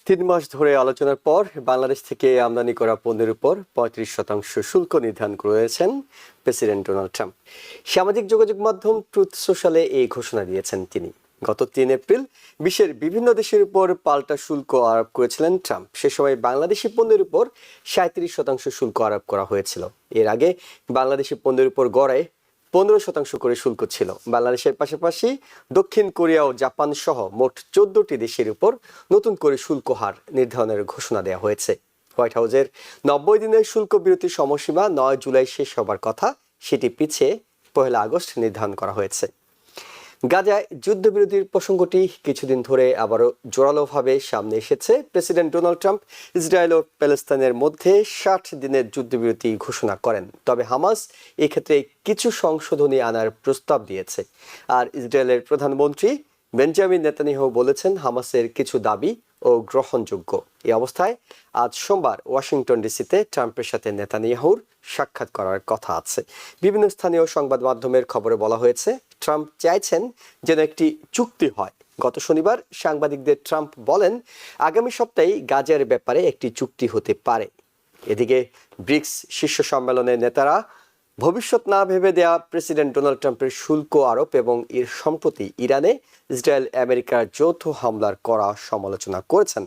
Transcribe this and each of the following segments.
৩ মাস ধরে আলোচনার পর বাংলাদেশ থেকে আমদানি করা পণ্যের উপর ৩৫% শুল্ক নির্ধারণ করেছেন প্রেসিডেন্ট ডোনাল্ড ট্রাম্প। সামাজিক যোগাযোগ মাধ্যম ট্রুথ সোশ্যালে এই ঘোষণা দিয়েছেন তিনি। গত ৩ এপ্রিল বিশ্বের বিভিন্ন দেশের উপর পাল্টা শুল্ক আরোপ করেছিলেন ট্রাম্প। সে সময় বাংলাদেশি পণ্যের উপর ৩৭% শুল্ক আরোপ করা হয়েছিল। এর আগে বাংলাদেশি পণ্যের উপর গড়ে 15% করে শুল্ক ছিল। বাংলাদেশের পাশাপাশি দক্ষিণ কোরিয়া ও জাপান সহ মোট 14টি দেশের উপর নতুন করে শুল্ক হার নির্ধারণের ঘোষণা দেওয়া হয়েছে। হোয়াইট হাউসের 90 দিনের শুল্ক বিরতির সময়সীমা 9 জুলাই শেষ হবার কথা, সেটি পিছিয়ে 1 আগস্ট নির্ধারণ করা হয়েছে। গাজায় যুদ্ধবিরতির প্রসঙ্গটি কিছুদিন ধরে আবারও জোরালোভাবে সামনে এসেছে। প্রেসিডেন্ট ডোনাল্ড ট্রাম্প ইসরায়েল ও প্যালেস্তাইনের মধ্যে 60 দিনের যুদ্ধবিরতি ঘোষণা করেন। তবে হামাস এক্ষেত্রে কিছু সংশোধনী আনার প্রস্তাব দিয়েছে। আর ইসরায়েলের প্রধানমন্ত্রী বেঞ্জামিন নেতানিয়াহু বলেছেন হামাসের কিছু দাবি ও গ্রহণযোগ্য। এই অবস্থায় আজ সোমবার ওয়াশিংটন ডিসিতে ট্রাম্পের সাথে নেতানিয়াহুর সাক্ষাৎ করার কথা আছে। বিভিন্ন স্থানীয় সংবাদ মাধ্যমের খবরে বলা হয়েছে ট্রাম্প চাইছেন যেন একটি চুক্তি হয়। গত শনিবার সাংবাদিকদের ট্রাম্প বলেন আগামী সপ্তাহে গাজার ব্যাপারে একটি চুক্তি হতে পারে। এদিকে ব্রিক্স শীর্ষ সম্মেলনের নেতারা ভবিষ্যৎ না ভেবে দেয়া প্রেসিডেন্ট ডোনাল্ড ট্রাম্পের শুল্ক আরোপ এবং এর সম্প্রতি ইরানে ইসরায়েল আমেরিকার যৌথ হামলার কড়া সমালোচনা করেছেন।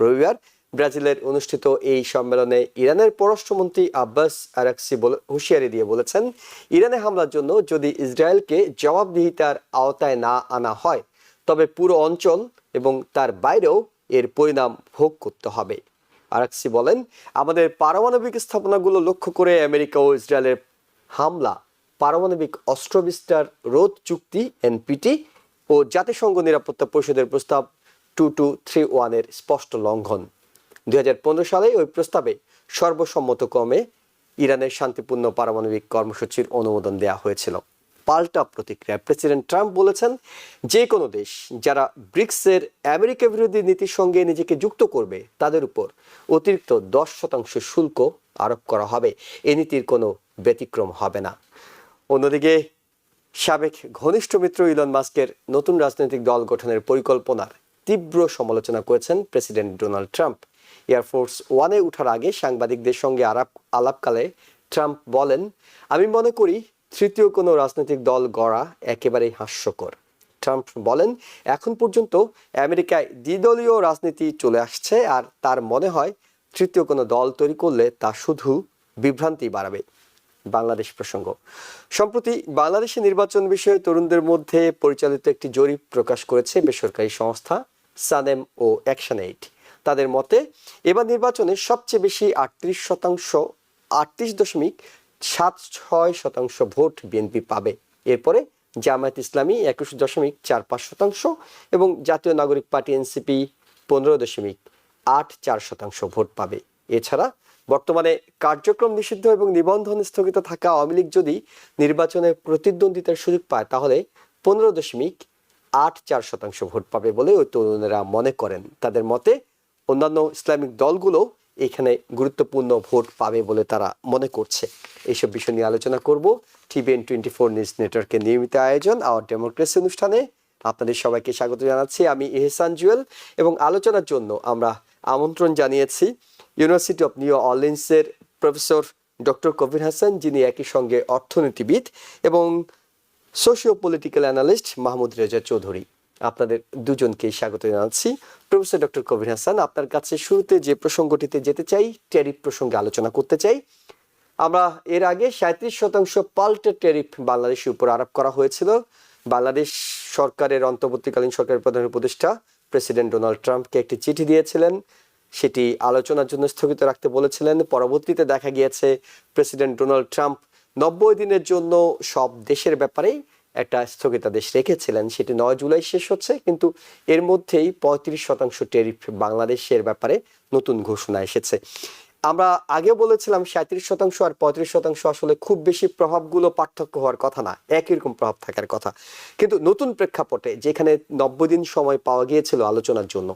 রবিবার ব্রাজিলের অনুষ্ঠিত এই সম্মেলনে ইরানের পররাষ্ট্রমন্ত্রী আব্বাস আরাকচি হুঁশিয়ারি দিয়ে বলেছেন ইরানে হামলার জন্য যদি ইসরায়েলকে জবাবদিহিতার আওতায় না আনা হয় তবে পুরো অঞ্চল এবং তার বাইরেও এর পরিণাম ভোগ করতে হবে। আরাকচি বলেন আমাদের পারমাণবিক স্থাপনাগুলো লক্ষ্য করে আমেরিকা ও ইসরায়েলের হামলা পারমাণবিক অস্ত্র বিস্তার রোধ চুক্তি এনপিটি ও জাতিসংঘ নিরাপত্তা পরিষদের প্রস্তাব 2231 এর স্পষ্ট লঙ্ঘন। 2015 সালে ওই প্রস্তাবে সর্বসম্মতক্রমে ইরানের শান্তিপূর্ণ পারমাণবিক কর্মসূচির অনুমোদন দেওয়া হয়েছিল। পাল্টা প্রতিক্রিয়ায় প্রেসিডেন্ট ট্রাম্প বলেছেন যে কোনো দেশ যারা ব্রিক্সের আমেরিকা বিরোধী নীতির সঙ্গে নিজেকে যুক্ত করবে তাদের উপর অতিরিক্ত 10% শুল্ক আরোপ করা হবে। এই নীতির কোনো ব্যতিক্রম হবে না। অন্যদিকে সাবেক ঘনিষ্ঠ মিত্র ইলন মাস্কের নতুন রাজনৈতিক দল গঠনের পরিকল্পনার তীব্র সমালোচনা করেছেন প্রেসিডেন্ট ডোনাল্ড ট্রাম্প। এয়ারফোর্স ওয়ানে ওঠার আগে সাংবাদিকদের সঙ্গে আলাপকালে ট্রাম্প বলেন আমি মনে করি তৃতীয় কোনো রাজনৈতিক দল গড়া একেবারেই হাস্যকর। ট্রাম্প বলেন এখন পর্যন্ত আমেরিকায় দ্বিদলীয় রাজনীতি চলে আসছে আর তার মনে হয় তৃতীয় কোনো দল তৈরি করলে তা শুধু বিভ্রান্তি বাড়াবে। বাংলাদেশ প্রসঙ্গ সম্প্রতি বাংলাদেশের নির্বাচন বিষয়ে তরুণদের মধ্যে পরিচালিত একটি জরিপ প্রকাশ করেছে বেসরকারি সংস্থা সানেম ও অ্যাকশন এইড। তাদের মতে এবার নির্বাচনে সবচেয়ে বেশি 38.76% ভোট বিএনপি পাবে। এরপরে জামায়াত ইসলামী 21.45% এবং জাতীয় নাগরিক পার্টি এনসিপি 15.84% ভোট পাবে। এছাড়া বর্তমানে কার্যক্রম নিষিদ্ধ এবং নিবন্ধন স্থগিত থাকা আওয়ামী লীগ যদি নির্বাচনে প্রতিদ্বন্দ্বিতার সুযোগ পায় তাহলে 15.84% ভোট পাবে বলে ওই তরুণেরা মনে করেন। তাদের মতে অন্যান্য ইসলামিক দলগুলো এখানে গুরুত্বপূর্ণ ভোট পাবে বলে তারা মনে করছে। এইসব বিষয় নিয়ে আলোচনা করব টিভিএন 24 নিউজ নেটওয়ার্কের নিয়মিত আয়োজন আওয়ার ডেমোক্রেসি অনুষ্ঠানে। আপনাদের সবাইকে স্বাগত জানাচ্ছি। আমি এহসান জুয়েল এবং আলোচনার জন্য আমরা আমন্ত্রণ জানিয়েছি ইউনিভার্সিটি অফ নিউ অরলিন্সের প্রফেসর ডক্টর কবির হাসান, যিনি একই সঙ্গে অর্থনীতিবিদ, এবং socio political analyst Mahmud Reza Chowdhury. আপনাদের দুজনকেই স্বাগত জানাচ্ছি। প্রফেসর ডক্টর কবির হাসান, আপনার কাছে শুরুতে যে প্রসঙ্গটিতে যেতে চাই, ট্যারিফ প্রসঙ্গে আলোচনা করতে চাই। আমরা এর আগে 37% পাল্টা ট্যারিফ বাংলাদেশের উপর আরোপ করা হয়েছিল। বাংলাদেশ সরকারের অন্তর্বর্তীকালীন সরকারের প্রধান উপদেষ্টা প্রেসিডেন্ট ডোনাল্ড ট্রাম্পকে একটি চিঠি দিয়েছিলেন, সেটি আলোচনার জন্য স্থগিত রাখতে বলেছিলেন। পরবর্তীতে দেখা গিয়েছে প্রেসিডেন্ট ডোনাল্ড ট্রাম্প 90 দিনের জন্য সব দেশের ব্যাপারেই একটা স্থগিতাদেশ রেখেছিলেন, সেটি 9 জুলাই শেষ হচ্ছে, কিন্তু এর মধ্যেই 35% ট্যারিফ বাংলাদেশের ব্যাপারে নতুন ঘোষণা এসেছে। আমরা আগে বলেছিলাম 37% আর 35% আসলে খুব বেশি প্রভাবগুলো পার্থক্য হওয়ার কথা না, একই রকম প্রভাব থাকার কথা। কিন্তু নতুন প্রেক্ষাপটে যেখানে 90 দিন সময় পাওয়া গিয়েছিল আলোচনার জন্য,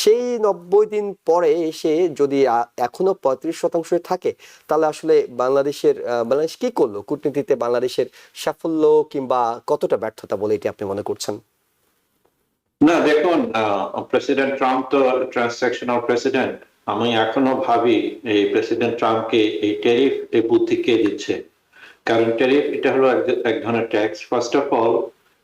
সেই 90 দিন পরে এসে যদি এখনো 35% থাকে তাহলে আসলে বাংলাদেশ কি করলো? কূটনীতিতে বাংলাদেশের সাফল্য কিংবা কতটা ব্যর্থতা বলে এটি আপনি মনে করছেন? না দেখুন, প্রেসিডেন্ট ট্রাম্প তো ট্রান্সাকশনাল প্রেসিডেন্ট। আমি এখনো ভাবি এই প্রেসিডেন্ট ট্রাম্পকে এই ট্যারিফ এই বুদ্ধি কে দিচ্ছে। কারণ ট্যারিফ এটা হলো এক ধরনের tax. First of all,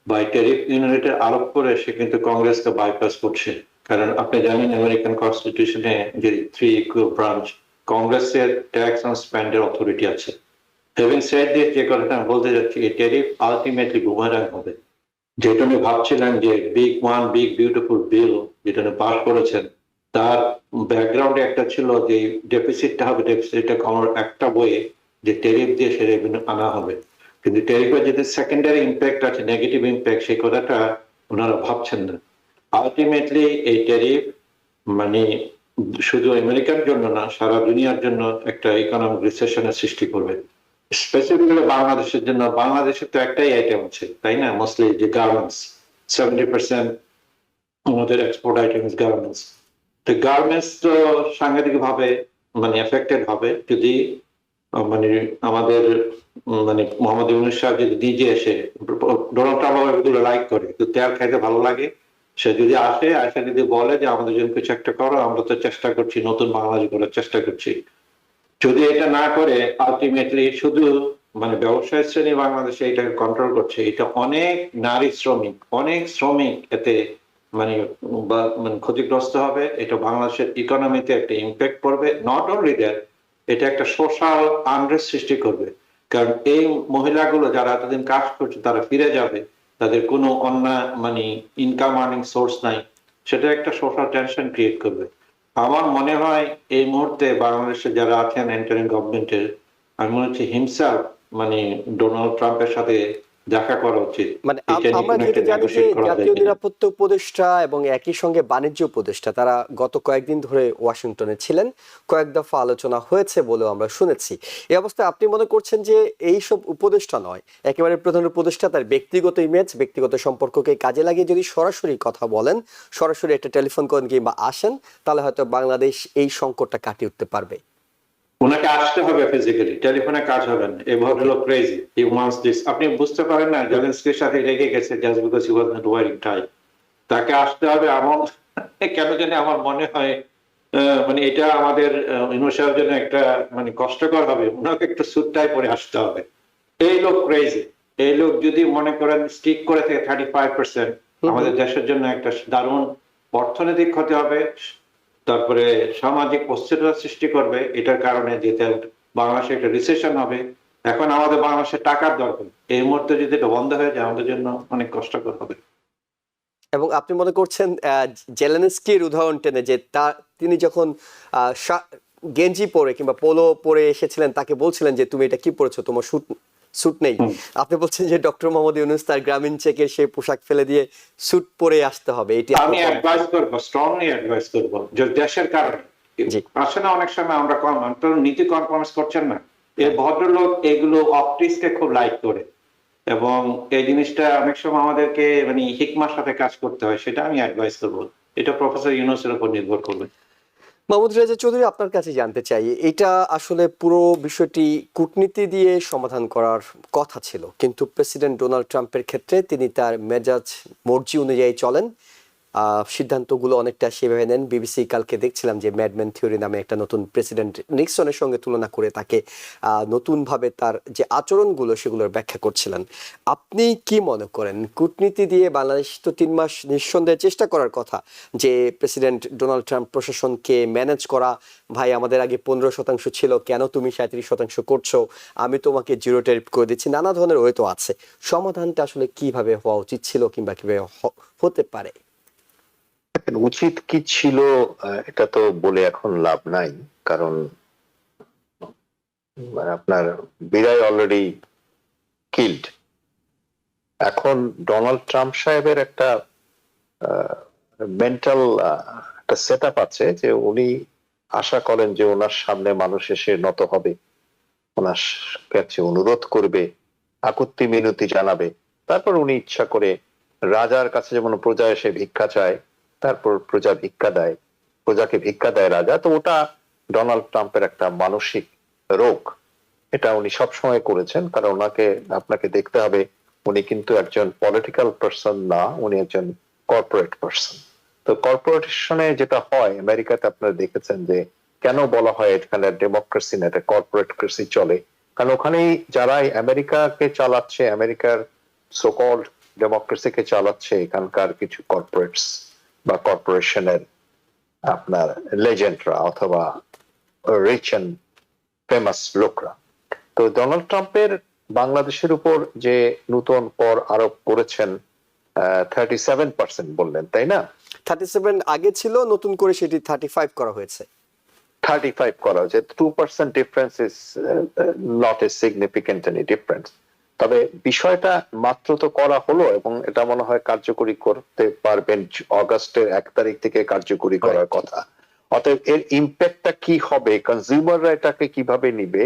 by tariff ইউনিটের আরোপ করে সে কিন্তু কংগ্রেসকে বাইপাস করছে। কারণ আপনি জানেন আমেরিকান কনস্টিটিউশনে যে থ্রি ইকুয়াল ব্রাঞ্চ, কংগ্রেসের ট্যাক্স অন স্পেন্ডের অথরিটি আছে। হ্যাভিং সেড দিস, যে কথাটা আমি বলতে যাচ্ছি, এই ট্যারিফ আলটিমেটলি বুমারাং হবে। যেটা উনি ভাবছিলেন যে বিগ বিউটিফুল বিল যেটা উনি পাস করেছেন, তার ব্যাকগ্রাউন্ডে একটা ছিল যে ডেফিসিটটা হবে, ডেফিসিটটা কমার একটা বইয়ে যে ট্যারিফ দিয়ে সে রেভিনিউ আনা হবে। কিন্তু ট্যারিফের যে সেকেন্ডারি ইম্প্যাক্ট আছে, নেগেটিভ ইম্প্যাক্ট, সেই কথাটা ওনারা ভাবছেন না। আলটিমেটলি এই ট্যারিফ মানে শুধু আমেরিকার জন্য না, সারা দুনিয়ার জন্য একটা ইকোনমিক রিসেশনের সৃষ্টি করবে। স্পেসিফিক্যালি বাংলাদেশের জন্য। বাংলাদেশে তো একটাই আইটেম আছে, তাই না? মোস্টলি যে গার্মেন্টস, 70% আমাদের এক্সপোর্ট আইটেম ইজ গার্মেন্টস। তো গার্মেন্টস তো সাংঘাতিক ভাবে মানে এফেক্টেড হবে যদি মানে আমাদের মানে মোহাম্মদ ইউনূস সাহেব যদি নিজে এসে, ডোনাল্ড ট্রাম্প এগুলো লাইক করে, তো তেল খাইতে ভালো লাগে, সে যদি আসে যদি বলে যে আমাদের জন্য কিছু একটা করো, আমরা তো চেষ্টা করছি, নতুন বাংলাদেশ করার চেষ্টা করছি। যদি এটা না করে আলটিমেটলি শুধু মানে ব্যবসায়ী শ্রেণী বাংলাদেশে এটাকে কন্ট্রোল করছে, এটা অনেক শ্রমিক এতে মানে মানে ক্ষতিগ্রস্ত হবে। এটা বাংলাদেশের ইকোনমিতে একটা ইম্প্যাক্ট পড়বে। নট অনলি দ্যাট, এটা একটা সোশ্যাল আনরেস্ট সৃষ্টি করবে। কারণ এই মহিলাগুলো যারা এতদিন কাজ করছে তারা ফিরে যাবে, তাদের কোনো অন্য মানে ইনকাম আর্নিং সোর্স নাই, সেটা একটা সোশ্যাল টেনশন ক্রিয়েট করবে। আমার মনে হয় এই মুহূর্তে বাংলাদেশে যারা আছেন এন্টারিং গভর্নমেন্টের, আমি মনে হচ্ছে হিমসেলফ মানে ডোনাল্ড ট্রাম্পের সাথে দেখা করা উচিত। মানে এটা নিয়ে আমরা কোনো যেহেতু একটা জানি যে নেগোশিয়েট করা যায় জাতীয় কিনা। নিরাপত্তা উপদেষ্টা এবং একই সঙ্গে বাণিজ্য উপদেষ্টা তারা গত কয়েকদিন ধরে ওয়াশিংটনে ছিলেন, কয়েক দফা আলোচনা হয়েছে বলেও আমরা শুনেছি। এই অবস্থায় আপনি মনে করছেন যে এই সব উপদেষ্টা নয়, একেবারে প্রধান উপদেষ্টা তার ব্যক্তিগত ইমেজ, ব্যক্তিগত সম্পর্ককে কাজে লাগিয়ে যদি সরাসরি কথা বলেন, সরাসরি একটা টেলিফোন করেন কিংবা আসেন, তাহলে হয়তো বাংলাদেশ এই সংকটটা কাটিয়ে উঠতে পারবে? ওনাকে আসতে হবে ফিজিক্যালি, টেলিফোনে কাজ হবে না। এই ভদ্রলোক ক্রেজি, হি ওয়ান্টস দিস। আপনি বুঝতে পারেন না, জেলেনস্কির সাথে রেগে গেছে just because he was not wearing tie. তাকে আসতে হবে। আমার কেন জানি আমার মনে হয় মানে এটা আমাদের ইউনূস সাহেবের জন্য একটা মানে কষ্টকর হবে। ওনাকে একটু স্যুট টাই পরে আসতে হবে। এই লোক ক্রেজি। এই লোক যদি মনে করেন স্টিক করে থেকে 35%, আমাদের দেশের জন্য একটা দারুণ অর্থনৈতিক ক্ষতি হবে, তারপরে সামাজিক অস্থিরতা সৃষ্টি করবে। এটার কারণে যেতে বাংলাদেশে একটা রিসেশন হবে। এখন আমাদের বাংলাদেশে টাকার দরকার, এই মুহূর্তে যদি এটা বন্ধ হয়ে যায় আমাদের জন্য অনেক কষ্টকর হবে। এবং আপনি মনে করছেন জেলেনস্কির উদাহরণ টেনে যে তিনি যখন গেঞ্জি পরে কিংবা পোলো পরে এসেছিলেন, তাকে বলছিলেন যে তুমি এটা কি পরেছো, তোমার স্যুট নেই। আপনি বলছেন যে ডক্টর মোহাম্মদ ইউনূস তার গ্রামীণ চেকের সেই পোশাক ফেলে দিয়ে স্যুট পরে আসতে হবে, এটি আমি অ্যাডভাইস করবো, স্ট্রংলি অ্যাডভাইস করবো, যে দেশের কারণে জি। আসে না অনেক সময় আমরা নীতি কম্প্রোমাইজ করছেন না। এই ভদ্রলোক এগুলো অপটিক্সকে খুব লাইক করে, এবং এই জিনিসটা অনেক সময় আমাদেরকে মানে হিকমার সাথে কাজ করতে হয়। সেটা আমি অ্যাডভাইস করবো। এটা প্রফেসর ইউনূসের উপর নির্ভর করবে। মাহমুদ রেজা চৌধুরী, আপনার কাছে জানতে চাই, এটা আসলে পুরো বিষয়টি কূটনীতি দিয়ে সমাধান করার কথা ছিল, কিন্তু প্রেসিডেন্ট ডোনাল্ড ট্রাম্পের ক্ষেত্রে তিনি তার মেজাজ মর্জি অনুযায়ী চলেন, সিদ্ধান্তগুলো অনেকটা সেভাবে নেন। বিবিসি কালকে দেখছিলাম যে ম্যাডম্যান থিওরি নামে একটা নতুন প্রেসিডেন্ট নিক্সনের সঙ্গে তুলনা করে তাকে নতুনভাবে তার যে আচরণগুলো সেগুলোর ব্যাখ্যা করছিলেন। আপনি কি মনে করেন, কূটনীতি দিয়ে বাংলাদেশ তো 3 মাস নিঃসন্দেহে চেষ্টা করার কথা যে প্রেসিডেন্ট ডোনাল্ড ট্রাম্প প্রশাসনকে ম্যানেজ করা, ভাই আমাদের আগে 15% ছিল, কেন তুমি 37% করছো, আমি তোমাকে জিরো ট্যারিফ করে দিচ্ছি, নানা ধরনের ওয়ে তো আছে। সমাধানটা আসলে কিভাবে হওয়া উচিত ছিল কিংবা কিভাবে হতে পারে? উচিত কি ছিল এটা তো বলে এখন লাভ নাই, কারণ আপনার বিড়াই অলরেডি কিল্ড। এখন ডোনাল্ড ট্রাম্প সাহেবের একটা মেন্টাল একটা সেট আপ আছে যে উনি আশা করেন যে ওনার সামনে মানুষ এসে নত হবে, ওনার কাছে অনুরোধ করবে, আকুতি মিনতি জানাবে, তারপর উনি ইচ্ছা করে রাজার কাছে যেমন প্রজা এসে ভিক্ষা চায়, তারপর প্রজা ভিক্ষা দেয়, প্রজাকে ভিক্ষা দেয় রাজা। তো ওটা ডোনাল্ড ট্রাম্পের একটা মানসিক রোগ। এটা উনি সবসময় করেছেন, কারণ ওনাকে আপনাকে দেখতে হবে উনি কিন্তু একজন পলিটিক্যাল পার্সন না, উনি একজন কর্পোরেট পার্সন। তো কর্পোরেশনে যেটা হয় আমেরিকাতে আপনারা দেখেছেন যে কেন বলা হয় এখানে ডেমোক্রেসি না, এটা কর্পোরেটক্রেসি চলে, কারণ ওখানেই যারা আমেরিকাকে চালাচ্ছে, আমেরিকার সোকল্ড ডেমোক্রেসিকে চালাচ্ছে এখানকার কিছু কর্পোরেটস বা কর্পোরেশনের আপনার লেজেন্ডরা অথবা রিচ এন্ড ফেমাস লোকরা। তো ডোনাল্ড ট্রাম্পের বাংলাদেশের উপর যে নতুন কর আরোপ করেছেন 37% বললেন, তাই না? 37 আগে ছিল, নতুন করে সেটি 35 করা হয়েছে। 35 করা হয়েছে। 2% difference is not a significant any difference. তবে বিষয়টা মাত্র তো করা হলো এবং এটা মনে হয় কার্যকরী করতে পারবেন অগাস্টের 1 তারিখ থেকে কার্যকরী করার কথা। অতএব এর ইম্প্যাক্টটা কি হবে, কনজিউমাররা এটাকে কিভাবে নিবে,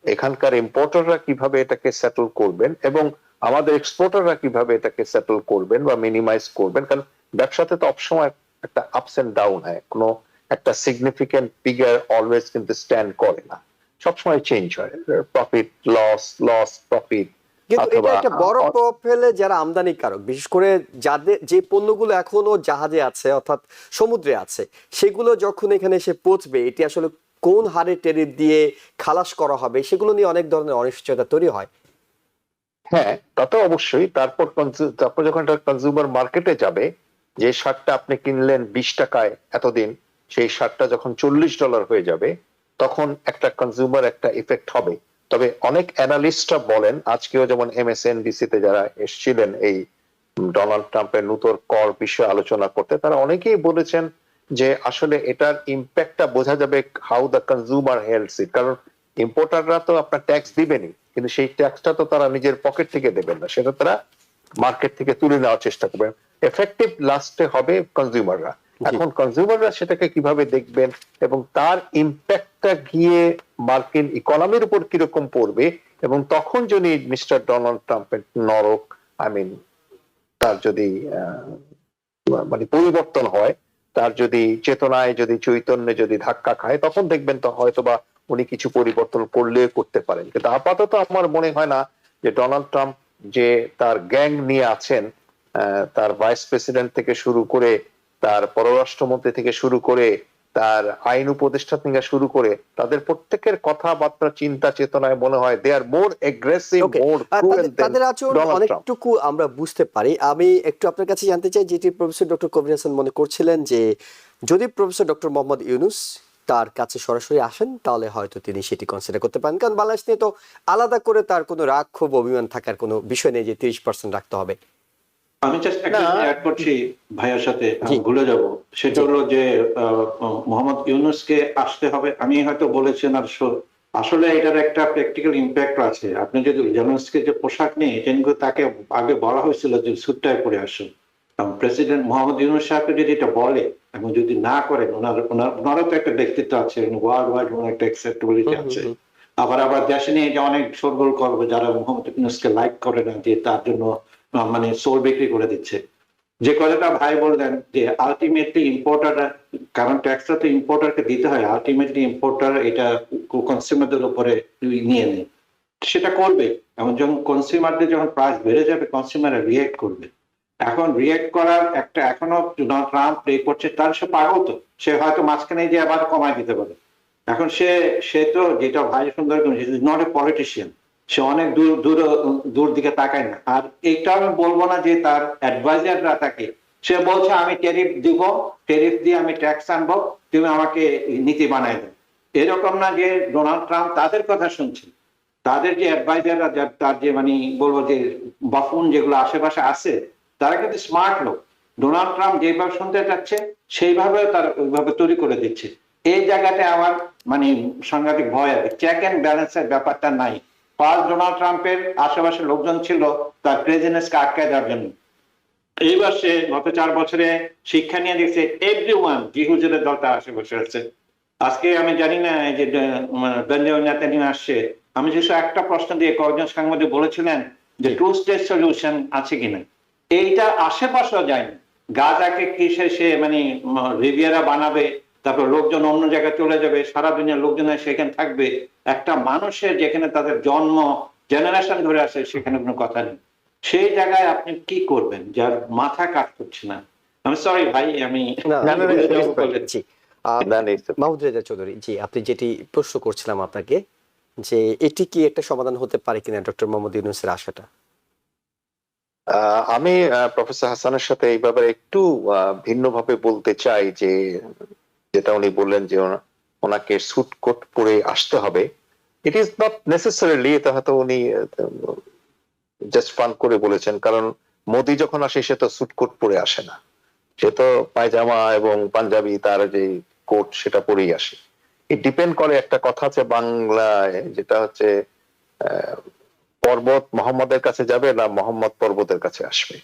এখানকার ইম্পোর্টাররা কিভাবে এটাকে সেটেল করবেন এবং আমাদের এক্সপোর্টাররা কিভাবে এটাকে সেটেল করবেন বা মিনিমাইজ করবেন, কারণ ব্যবসাতে তো সবসময় একটা আপস এন্ড ডাউন হয়, কোনো একটা সিগনিফিকেন্ট ফিগার অলওয়েজ কিন্তু স্ট্যান্ড করে না, সবসময় চেঞ্জ হয়, প্রফিট লস, লস প্রফিট। কিন্তু এটা একটা বড় প্রভাব ফেলে যারা আমদানিকারক, বিশেষ করে যাদের যে পণ্যগুলো এখনো জাহাজে আছে অর্থাৎ সমুদ্রে আছে, সেগুলো যখন এখানে এসে পৌঁছবে, এটি আসলে কোন হারে ট্যারিফ দিয়ে খালাস করা হবে সেগুলো নিয়ে অনেক ধরনের অনিশ্চয়তা তৈরি হয়। হ্যাঁ, তা তো অবশ্যই। তারপর যখন এটা কনজিউমার মার্কেটে যাবে, যে শার্টটা আপনি কিনলেন 20 টাকায় এতদিন, সেই শার্টটা যখন $40 হয়ে যাবে, তখন একটা কনজিউমার একটা ইফেক্ট হবে। তবে অনেক অ্যানালিস্টরা বলেন, আজকেও যেমন MSNBC তে যারা এসেছিলেন এই ডোনাল্ড ট্রাম্পের নতুন কর বিষয়ে আলোচনা করতে, তারা অনেকেই বলেছেন যে আসলে এটার ইম্প্যাক্টটা বোঝা যাবে হাউ দ্য কনজিউমার হেল্ডস ইট, কারণ ইম্পোর্টাররা তো আপনার ট্যাক্স দিবেনই, কিন্তু সেই ট্যাক্সটা তো তারা নিজের পকেট থেকে দেবেন না, সেটা তারা মার্কেট থেকে তুলে নেওয়ার চেষ্টা করবেন। এফেক্টিভ লাস্টে হবে কনজিউমাররা। এখন কনজিউমাররা সেটাকে কিভাবে দেখবেন এবং তার ইম্প্যাক্টটা গিয়ে মার্কিন ইকোনমির উপর কিরকম পড়বে, এবং তখন যদি মিস্টার ডোনাল্ড ট্রাম্পের নরক, আই মিন তার যদি মানে পরিবর্তন হয়, তার যদি চেতনায়, যদি চৈতন্যে যদি ধাক্কা খায়, তখন দেখবেন তো হয়তোবা উনি কিছু পরিবর্তন করলে করতে পারেন। কিন্তু আপাতত আমার মনে হয় না যে ডোনাল্ড ট্রাম্প যে তার গ্যাং নিয়ে আছেন, তার ভাইস প্রেসিডেন্ট থেকে শুরু করে, তার পররাষ্ট্রমন্ত্রী থেকে শুরু করে, তার আইন উপদেষ্টা থেকে শুরু করে, তাদের প্রত্যেকের কথাবার্তা, চিন্তা চেতনায় মনে হয় দে আর মোর এগ্রেসিভ, মোর ক্রুয়েল দেন তাদের আচরণ ডোনাল্ড ট্রাম্প। অনেকটুকু আমরা বুঝতে পারি। আমি একটু আপনার কাছে জানতে চাই, যেটি প্রফেসর ডক্টর কবির হাসান মনে করছিলেন যে যদি প্রফেসর ডক্টর মোহাম্মদ ইউনূস তার কাছে সরাসরি আসেন, তাহলে হয়তো তিনি সেটি কনসিডার করতে পারেন, কারণ বাংলাদেশ নিয়ে তো আলাদা করে তার কোনো রাগ ক্ষোভ অভিমান থাকার কোনো বিষয় নেই যে 30% রাখতে হবে। আমি জাস্ট একটা অ্যাড করছি ভাইয়ার সাথে, ভুলে যাব, সেটা হলো যে মোহাম্মদ ইউনূসকে আসতে হবে। আমি হয়তো বলেছেন, আর আসলে এটার একটা প্র্যাকটিক্যাল ইম্প্যাক্ট আছে। আপনি যদি জেলেনস্কির যে পোশাক নিয়ে, এটা তাকে আগে বলা হয়েছিল যে স্যুটটাই পরে আসুন। প্রেসিডেন্ট মোহাম্মদ ইউনূস সাহেবকে যদি এটা বলে এবং যদি না করেন, ওনারও তো একটা ব্যক্তিত্ব আছে, ওয়ার্ল্ড ওয়াইড একটা অ্যাকসেপ্টেবিলিটি আছে। আবার দেশে নিয়ে যে অনেক শোরগোল করবে যারা মোহাম্মদ ইউনূসকে লাইক করে না, যে তার জন্য মানে সোল বিক্রি করে দিচ্ছে। যে কথাটা ভাই বললেন যে আলটিমেটলি ইম্পোর্টাররা, কারণ ট্যাক্সটা তো ইম্পোর্টারকে দিতে হয়, আলটিমেটলি ইম্পোর্টার এটা কনজিউমারদের উপরে নিয়ে নেয়, সেটা করবে। এবং যখন কনজিউমারদের যখন প্রাইস বেড়ে যাবে, কনজিউমাররা রিয়েক্ট করবে। এখন রিয়েক্ট করার একটা এখনো ট্রাম্প প্লে করছে, তার সে পাগল তো, সে হয়তো মাঝখানে যে আবার কমায় দিতে পারে। এখন সে তো, যেটা ভাই সুন্দর, নট এ পলিটিশিয়ান, সে অনেক দূর দিকে তাকায় না। আর এইটা আমি বলবো না যে তার অ্যাডভাইজাররা তাকে, সে বলছে আমি ট্যারিফ দিব, ট্যারিফ দিয়ে আমি ট্যাক্স আনবো, তুমি আমাকে নীতি বানাই দেন। এরকম না যে ডোনাল্ড ট্রাম্প তাদের কথা শুনছে। তাদের যে অ্যাডভাইজাররা, তার যে মানে বলবো যে বাফুন যেগুলো আশেপাশে আছে, তারা কিন্তু স্মার্ট লোক। ডোনাল্ড ট্রাম্প যেভাবে শুনতে চাচ্ছে সেইভাবে তার ওইভাবে তৈরি করে দিচ্ছে। এই জায়গাতে আমার মানে সাংঘাতিক ভয় আছে, চেক অ্যান্ড ব্যালেন্সের ব্যাপারটা নাই। ফার্স্ট ডোনাল্ড ট্রাম্পের আশেপাশে লোকজন ছিল তার প্রেসিডেন্সকে আটকায় দেওয়ার জন্য। এইবার সে গত 4 বছরে শিক্ষা নিয়ে দেখছে এভরিওয়ান জিহুজের দল তার আশেপাশে আছে। আজকে আমি জানি না যে বেঞ্জামিন নেতানিয়াহু আসছে, আমি যেসব একটা প্রশ্ন দিয়ে কয়েকজন সাংবাদিক বলেছিলেন যে টু স্টেট সলিউশন আছে কিনা, এইটা আশেপাশেও যায়নি। গাজাকে কিসে সে মানে রিভিয়েরা বানাবে, তারপর লোকজন অন্য জায়গায় চলে যাবে, সারা দুনিয়ার লোকজন সেখানে থাকবে, একটা মানুষের যেখানে তাদের জন্ম জেনারেশন ধরে আসে সেখানে কোনো কথা নেই। সেই জায়গায় আপনি কি করবেন, যার মাথা কাজ করছে না। আমি সরি ভাই, আমি না, না, না, ভুলে it's যাবো fine. বলে। জি না, না, it's মাহমুদ রেজা চৌধুরী, জি আপনি যেটি প্রশ্ন করছিলাম আপনাকে, যে এটি কি একটা সমাধান হতে পারে কিনা ডক্টর মোহাম্মদ ইউনূসের আশাটা? আমি প্রফেসর হাসানের সাথে এই ব্যাপারে একটু ভিন্নভাবে বলতে চাই যে যেটা উনি বললেন যে ওনাকে স্যুট কোট পরে আসতে হবে, ইট ইজ নট নেসেসারিলি, এটা হয়তো উনি জাস্ট ফান করে বলেছেন, কারণ মোদি যখন আসে সে তো স্যুট কোট পরে আসে না, সে তো পায়জামা এবং পাঞ্জাবি তার যে কোট সেটা পরেই আসে। ইট ডিপেন্ড করে, একটা কথা আছে বাংলায় যেটা হচ্ছে পর্বত মোহাম্মদের কাছে যাবে না মোহাম্মদ পর্বতের কাছে আসবে।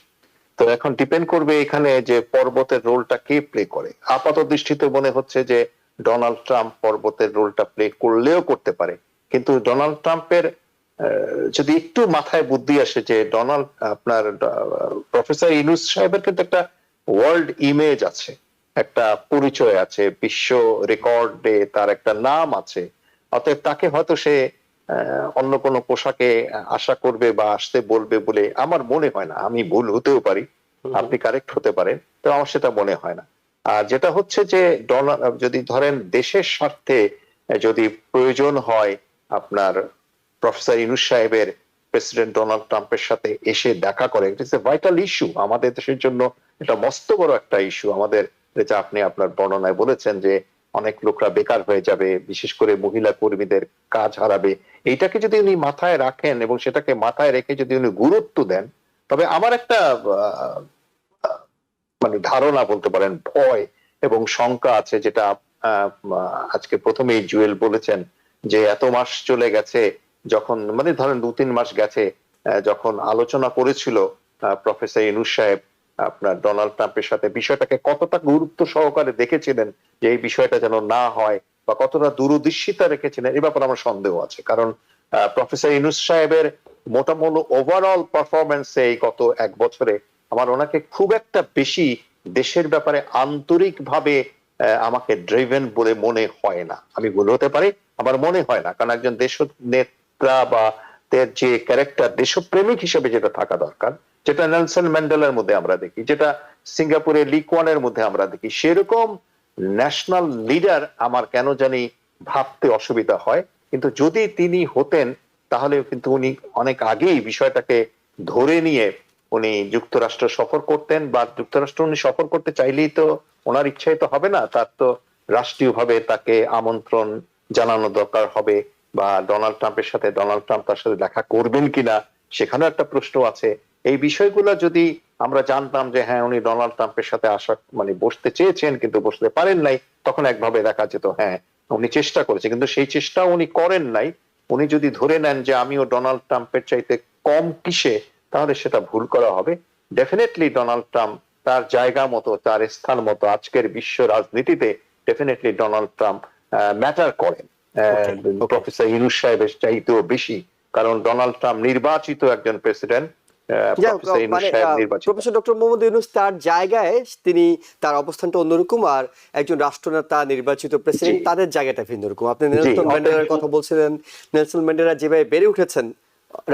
তো এখন ডিপেন্ড করবে এখানে যে পর্বতের রোলটা কে প্লে করে। আপাত দৃষ্টিতে মনে হচ্ছে যে ডোনাল্ড ট্রাম্প পর্বতের রোলটা প্লে করলেও করতে পারে, কিন্তু ডোনাল্ড ট্রাম্পের যদি একটু মাথায় বুদ্ধি আসে যে ডোনাল্ড আপনার প্রফেসর ইউনূস সাহেবের কিন্তু একটা ওয়ার্ল্ড ইমেজ আছে, একটা পরিচয় আছে, বিশ্ব রেকর্ডে তার একটা নাম আছে, অতএব তাকে হয়তো সে অন্য কোনো পোশাকে আশা করবে বা আসতে বলবে বলে আমার মনে হয় না। আমি ভুল হতেও পারি, আপনি কারেক্ট হতে পারেন, তো আমার সেটা মনে হয় না। আর যেটা হচ্ছে যে যদি ধরেন দেশের স্বার্থে যদি প্রয়োজন হয় আপনার প্রফেসর ইউনূস সাহেবের প্রেসিডেন্ট ডোনাল্ড ট্রাম্পের সাথে এসে দেখা করে, it is a vital issue আমাদের দেশের জন্য, এটা মস্ত বড় একটা ইস্যু আমাদের, যেটা আপনি আপনার বর্ণনায় বলেছেন যে অনেক লোকরা বেকার হয়ে যাবে, বিশেষ করে মহিলা কর্মীদের কাজ হারাবে। এইটাকে যদি উনি মাথায় রাখেন এবং সেটাকে মাথায় রেখে যদি উনি গুরুত্ব দেন, তবে আমার একটা মানে ধারণা বলতে পারেন, ভয় এবং শঙ্কা আছে, যেটা আজকে প্রথমেই জুয়েল বলেছেন যে এত মাস চলে গেছে, যখন মানে ধরেন 2-3 মাস গেছে যখন আলোচনা করেছিল প্রফেসর ইউনূস সাহেব আপনার ডোনাল্ড ট্রাম্পের সাথে, বিষয়টাকে কতটা গুরুত্ব সহকারে দেখেছিলেন যে এই বিষয়টা যেন না হয়, বা কতটা দূরদর্শিতা রেখেছিলেন, এ ব্যাপারে আমার সন্দেহ আছে। কারণ প্রফেসর ইউনূস সাহেবের মোটামুটি ওভারঅল পারফরমেন্সে এই গত 1 বছরে আমার ওনাকে খুব একটা বেশি দেশের ব্যাপারে আন্তরিক ভাবে আমাকে ড্রিভেন বলে মনে হয় না। আমি ভুল হতে পারি, আমার মনে হয় না, কারণ একজন দেশ নেতা বা তার যে ক্যারেক্টার দেশপ্রেমিক হিসেবে যেটা থাকা দরকার, যেটা নেলসন ম্যান্ডেলার মধ্যে আমরা দেখি, যেটা সিঙ্গাপুরের লি কুয়ানের মধ্যে আমরা দেখি, সেরকম ন্যাশনাল লিডার আমার কেন জানি ভাবতে অসুবিধা হয়। কিন্তু যদি তিনি হতেন তাহলে কিন্তু উনি অনেক আগেই বিষয়টাকে ধরে নিয়ে উনি যুক্তরাষ্ট্র সফর করতেন, বা যুক্তরাষ্ট্র উনি সফর করতে চাইলেই তো ওনার ইচ্ছাই তো হবে না, তার তো রাষ্ট্রীয়ভাবে তাকে আমন্ত্রণ জানানো দরকার হবে, বা ডোনাল্ড ট্রাম্পের সাথে ডোনাল্ড ট্রাম্প তার সাথে দেখা করবেন কিনা সেখানেও একটা প্রশ্ন আছে। এই বিষয়গুলো যদি আমরা জানতাম যে হ্যাঁ উনি ডোনাল্ড ট্রাম্পের সাথে আসা মানে বসতে চেয়েছেন কিন্তু বসতে পারেন নাই, তখন একভাবে দেখা যেত হ্যাঁ উনি চেষ্টা করেছে, কিন্তু সেই চেষ্টা উনি করেন নাই। উনি যদি ধরে নেন যে আমিও ডোনাল্ড ট্রাম্পের চাইতে কম কিসে, তাহলে সেটা ভুল করা হবে। ডেফিনেটলি ডোনাল্ড ট্রাম্প তার জায়গা মতো, তার স্থান মতো আজকের বিশ্ব রাজনীতিতে ডেফিনেটলি ডোনাল্ড ট্রাম্প ম্যাটার করেন প্রফেসর ইউনূস সাহেবের চাইতেও বেশি, কারণ ডোনাল্ড ট্রাম্প নির্বাচিত একজন প্রেসিডেন্ট, প্রফেসর ইউনূস সাহেব নির্বাচিত। প্রফেসর ডক্টর মোহাম্মদ ইউনূস তার জায়গায় তিনি, তার অবস্থানটা অন্যরকম, আর একজন রাষ্ট্রনেতা নির্বাচিত প্রেসিডেন্ট তাদের জায়গাটা ভিন্ন রকম। আপনি নেলসন ম্যান্ডেলার কথা বলছিলেন, নেলসন ম্যান্ডেলা যেভাবে বেড়ে উঠেছেন,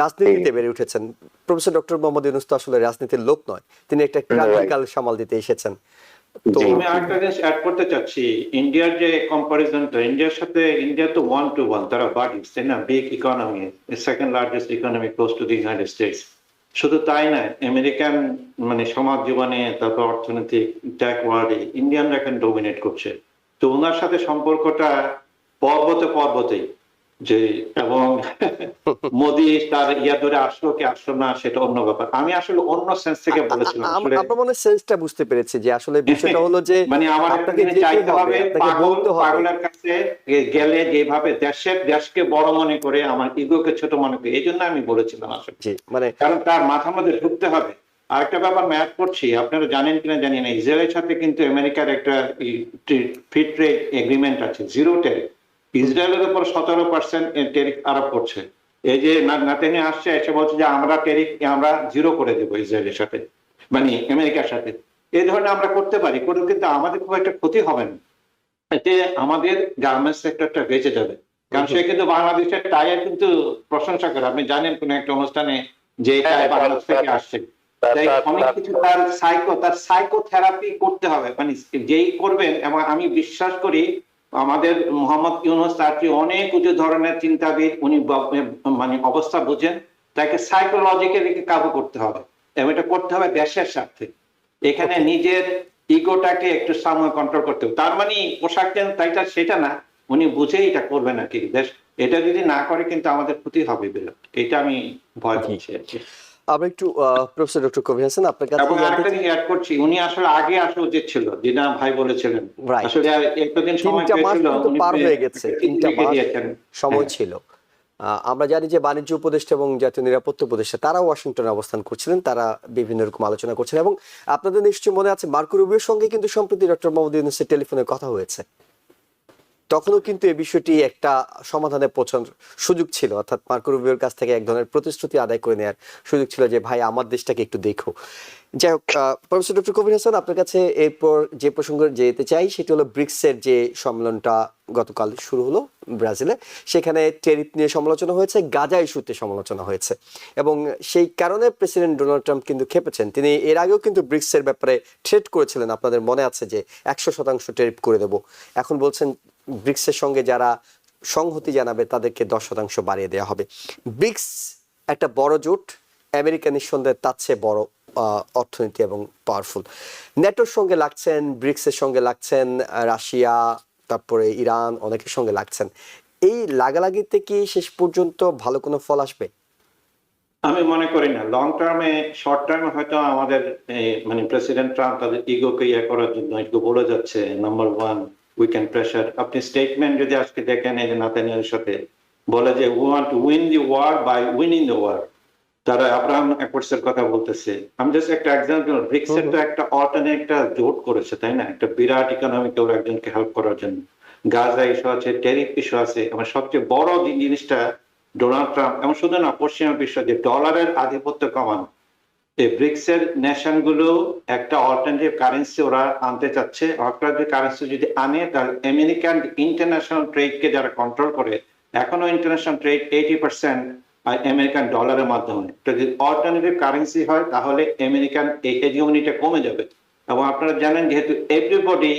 রাজনীতিতে বেড়ে উঠেছেন, প্রফেসর ডক্টর মোহাম্মদ ইউনূস তো আসলে রাজনীতির লোক নয়, তিনি একটা ক্রান্তিকাল সামাল দিতে এসেছেন। তো আমি আরেকটা জিনিস অ্যাড করতে চাচ্ছি, ইন্ডিয়ার যে কম্পারিজনটা, ইন্ডিয়ার সাথে ইন্ডিয়া তো 1-to-1, তারা বাডিজ, তাই না, big economy, second largest economy close to the United states. শুধু তাই না, আমেরিকান মানে সমাজ জীবনে, তারপর অর্থনৈতিক ট্যাক ওয়ার্ল্ডে ইন্ডিয়ানরা এখন ডোমিনেট করছে। তো ওনার সাথে সম্পর্কটা পর্বতেই যে, এবং মোদি তার ইয়া ধরে আসলো কি আসলো না সেটা অন্য ব্যাপার। আমি আসলে অন্য সেন্স থেকে বলেছিলাম। আমরা মনে সেন্সটা বুঝতে পেরেছি যে আসলে বিষয়টা হলো যে মানে আমার আপনাকে একটা যেতে চাইতে হবে, হবে, আপনাকে বলতে হবে। পাগলের কাছে গেলে যেভাবে দেশকে বড় মনে করে আমার ইগোকে ছোট মনে করে, এই জন্য আমি বলেছিলাম আসলে, জি মানে কারণ তার মাথার মধ্যে ঢুকতে হবে। আরেকটা ব্যাপার ম্যাচ করছি, আপনারা জানেন কিনা জানি না, ইসরায়েলের সাথে কিন্তু আমেরিকার একটা ফ্রি ট্রেড এগ্রিমেন্ট আছে, 0 ট্যারিফ। ইসরায়েলের উপর 17% ট্যারিফ আরোপ করছে। এই যে নেতানিয়াহু আসছে, এসে বলছে যে আমরা ট্যারিফ 0 করে দেবো ইসরায়েলের সাথে, মানে আমেরিকার সাথে। এই ধরনের আমরা করতে পারি, কোনো কিন্তু আমাদের খুব একটা ক্ষতি হবে না, এতে আমাদের গার্মেন্টস সেক্টরটা বেঁচে যাবে। কারণ সে কিন্তু বাংলাদেশের টায়ার কিন্তু প্রশংসা করে, আপনি জানেন কোন একটা অনুষ্ঠানে যে টায়ার বাংলাদেশ থেকে আসছে, তাই অনেক কিছু তার সাইকোথেরাপি করতে হবে, মানে যেই করবেন। এবং আমি বিশ্বাস করি আমাদের মোহাম্মদ ইউনূস তার চেয়ে অনেক উঁচু ধরনের চিন্তাবিদ, উনি মানে অবস্থা বুঝেন। তাকে সাইকোলজিক্যালি কাবু করতে হবে, এবং এটা করতে হবে দেশের স্বার্থে। এখানে নিজের ইগোটাকে একটু সামনে কন্ট্রোল করতে হবে। তার মানে পোশাক কেন তাইটা সেটা না, উনি বুঝেই এটা করবেন আর কি। দেশ এটা যদি না করে কিন্তু আমাদের ক্ষতি হবে বিরাট, এটা আমি ভয় পাচ্ছি আর কি। আমরা একটু প্রফেসর ডক্টর কবির হাসান আপনার কাছে এবং আরেকটা জিনিস অ্যাড করছি, উনি আসলে আগে আসা উচিত ছিল, যেটা ভাই বলেছিলেন। Right. আসলে এতদিন সময় 3টা মাস পেয়েছিল, কিন্তু উনি পার হয়ে গেছে, 3টা মাস দিয়েছেন। সময় ছিল। আমরা জানি যে বাণিজ্য উপদেষ্টা এবং জাতীয় নিরাপত্তা উপদেষ্টা তারাও ওয়াশিংটনে অবস্থান করছিলেন, তারা বিভিন্ন রকম আলোচনা করছেন। এবং আপনাদের নিশ্চয়ই মনে আছে মার্কো রুবিওর সঙ্গে কিন্তু সম্প্রতি ডক্টর মোহাম্মদ ইউনূসের টেলিফোনে কথা হয়েছে। তখনও কিন্তু এই বিষয়টি একটা সমাধানে পৌঁছানোর সুযোগ ছিল, অর্থাৎ মার্কো রুবিওর কাছ থেকে এক ধরনের প্রতিশ্রুতি আদায় করে নেওয়ার সুযোগ ছিল যে ভাই আমার দেশটাকে একটু দেখো। যাই হোক, প্রফেসর ডক্টর কবির হাসান আপনার কাছে এরপর যে প্রসঙ্গে যেতে চাই সেটি হলো ব্রিক্সের যে সম্মেলনটা গতকাল শুরু হলো ব্রাজিলে। সেখানে টেরিফ নিয়ে সমালোচনা হয়েছে, গাজা ইস্যুতে সমালোচনা হয়েছে, এবং সেই কারণে প্রেসিডেন্ট ডোনাল্ড ট্রাম্প কিন্তু খেপেছেন। তিনি এর আগেও কিন্তু ব্রিক্সের ব্যাপারে থ্রেট করেছিলেন, আপনাদের মনে আছে যে 100% টেরিফ করে দেব। এখন বলছেন ব্রিক্সের সঙ্গে যারা সংহতি জানাবে তাদেরকে 10% বাড়িয়ে দেওয়া হবে। ব্রিক্স একটা বড় জোট, আমেরিকা নিঃসন্দেহে তার চেয়ে বড় অর্থনীতি এবং পাওয়ারফুল। ন্যাটোর সঙ্গে লাগছেন, ব্রিক্সের সঙ্গে লাগছেন রাশিয়া, তারপরে ইরান, অনেকের সঙ্গে লাগছেন। এই লাগালাগিতে কি শেষ পর্যন্ত ভালো কোনো ফল আসবে? আমি মনে করি না। লং টার্মে, শর্ট টার্মে হয়তো আমাদের মানে প্রেসিডেন্ট ট্রাম্প তাদের ইগোকে ইয়ে করার জন্য একটু বলে যাচ্ছে নাম্বার 1 উই ক্যান প্রেশার। আপনি স্টেটমেন্ট যদি আজকে দেখেন, এই যে নেতানিয়াহুর সাথে বলে যে we want to win the war by winning the war, তারা আব্রাহাম অ্যাকর্ডসের কথা বলতেছে। আমি জাস্ট একটা এক্সাম্পল, ব্রিক্সের তো একটা অল্টারনেট একটা জোট করেছে, তাই না? একটা বিরাট ইকোনমিক ওর একজনকে হেল্প করার জন্য। গাজা ইস্যু আছে, টেরিফ ইস্যু আছে, আমার সবচেয়ে বড় জিনিসটা ডোনাল্ড ট্রাম্প এবং শুধু না পশ্চিমা বিশ্ব যে ডলারের আধিপত্য কমানো। এই ব্রিক্সের নেশন গুলো একটা অল্টারনেটিভ কারেন্সি ওরা আনতে চাচ্ছে। অল্টারনেটিভ কারেন্সি যদি আনে তাহলে আমেরিকান ইন্টারন্যাশনাল ট্রেডকে যারা কন্ট্রোল করে, এখনো ইন্টারন্যাশনাল ট্রেড 80% আমেরিকান ডলারের মাধ্যমে। যদি অল্টারনেটিভ কারেন্সি হয় তাহলে আমেরিকান এই হেজিমনিটা কমে যাবে। এবং আপনারা জানেন যেহেতু এভরিবডি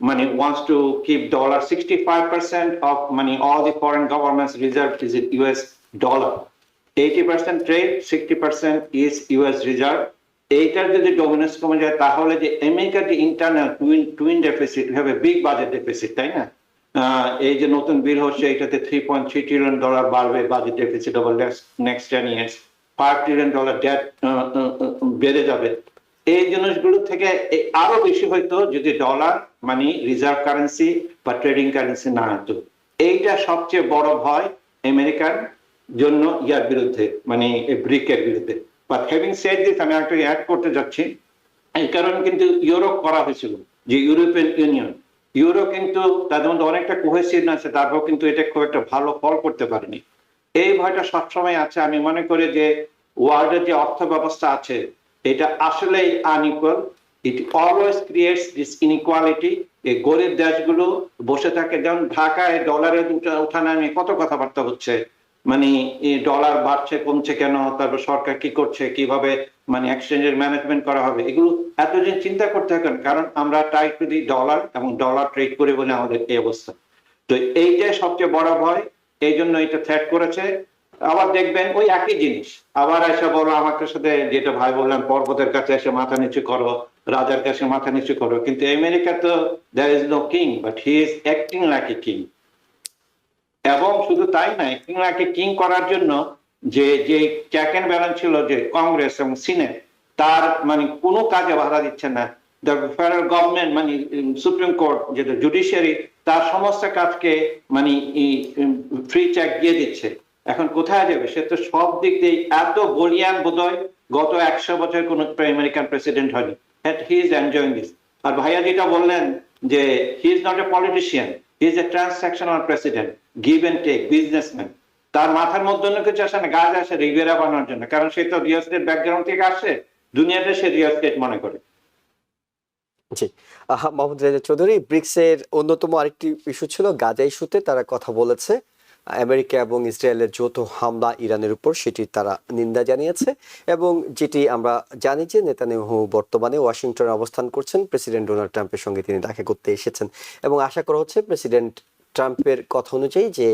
মানে wants to keep dollar, 65% of money all the foreign governments reserve is in US dollar, 80% trade, 60% is US reserve। এইটার যদি ডমিনেন্স কমে যায় তাহলে যে আমেরিকার যে ইন্টারনাল টুইন ডেফিসিট, হবে বিগ বাজেট ডেফিসিট, তাই না? এই যে নতুন বিল হচ্ছে এটাতে $3.3 ট্রিলিয়ন বাড়বে budget deficit over next 10 years, $5 trillion debt বেড়ে যাবে। এই জিনিসগুলো থেকে আরো বেশি হয়তো যদি ডলার মানে রিজার্ভ কারেন্সি বা ট্রেডিং কারেন্সি না হতো। এইটা সবচেয়ে বড় ভয় আমেরিকার জন্য ইয়ার বিরুদ্ধে, মানে ব্রিকের বিরুদ্ধে। বাট হ্যাভিং সেড দিস, আমি একটা অ্যাড করতে যাচ্ছি। এই কারণে কিন্তু ইউরোপ করা হয়েছিল, যে ইউরোপিয়ান ইউনিয়ন, ইউরো কিন্তু তাদের মধ্যে অনেকটা কোহেসিভ আছে, তারপর কিন্তু এটা খুব একটা ভালো ফল করতে পারেনি। এই ভয়টা সবসময় আছে। আমি মনে করি যে ওয়ার্ল্ডের যে অর্থ ব্যবস্থা আছে এটা আসলেই unequal. It always creates this inequality. এই গরিব দেশগুলো বসে থাকে, যেমন ঢাকায় ডলারের উঠানামে কত কথাবার্তা হচ্ছে, মানে ডলার বাড়ছে কমছে কেন, তারপর সরকার কি করছে, কিভাবে মানে এক্সচেঞ্জের ম্যানেজমেন্ট করা হবে, এগুলো এতদিন চিন্তা করতে থাকেন। কারণ আমরা টাইট টু দি ডলার এবং ডলার ট্রেড করে বলে আমাদের এই অবস্থা। তো এইটাই সবচেয়ে বড় ভয়, এই জন্য এটা থ্রেট করেছে। আবার দেখবেন ওই একই জিনিস আবার এসে বলো আমাকে সাথে, যেটা ভাই বললেন পর্বতের কাছে এসে মাথা নিচু করো, রাজার কাছে মাথা নিচু করো। কিন্তু আমেরিকা তো there is no king, but he is acting like a king. এবং শুধু তাই না, অ্যাক্টিং লাইক এ কিং করার জন্য যে যে চেক এন্ড ব্যালেন্স ছিল, যে কংগ্রেস এবং সিনেট, তার মানে কোনো কাজে বাধা দিচ্ছে না। দ্য ফেডারেল গভর্নমেন্ট মানে সুপ্রিম কোর্ট যেটা জুডিশিয়ারি, তার সমস্ত কাজকে মানে ফ্রি চেক দিয়ে দিচ্ছে। এখন কোথায় যাবে সে? তো সব দিক দিয়ে এত বলিয়ান বোধহয় গত 100 বছর কোন আমেরিকান প্রেসিডেন্ট হয়নি। He is enjoying this. আর ভাইয়া যেটা বললেন যে he is not a politician, he is a transactional president, give and take, businessman. তার মাথার মধ্যে অন্য কিছু আসে না, গাছ আসে রিভিয়েরা বানানোর জন্য, কারণ সে তো রিয়েল এস্টেট ব্যাকগ্রাউন্ড থেকে আসে, দুনিয়াতে সে রিয়েল এস্টেট মনে করে। জি, মোহাম্মদ রেজা চৌধুরী, ব্রিক্সের অন্যতম আরেকটি ইস্যু ছিল গাজা ইস্যুতে, তারা কথা বলেছে। আমেরিকা এবং ইসরায়েলের যৌথ হামলা ইরানের উপর সেটি তারা নিন্দা জানিয়েছে। এবং যেটি আমরা জানি যে নেতানিয়াহু বর্তমানে ওয়াশিংটনে অবস্থান করছেন, প্রেসিডেন্ট ডোনাল্ড ট্রাম্পের সঙ্গে তিনি দেখা করতে এসেছেন এবং আশা করা হচ্ছে প্রেসিডেন্ট ট্রাম্পের কথা অনুযায়ী যে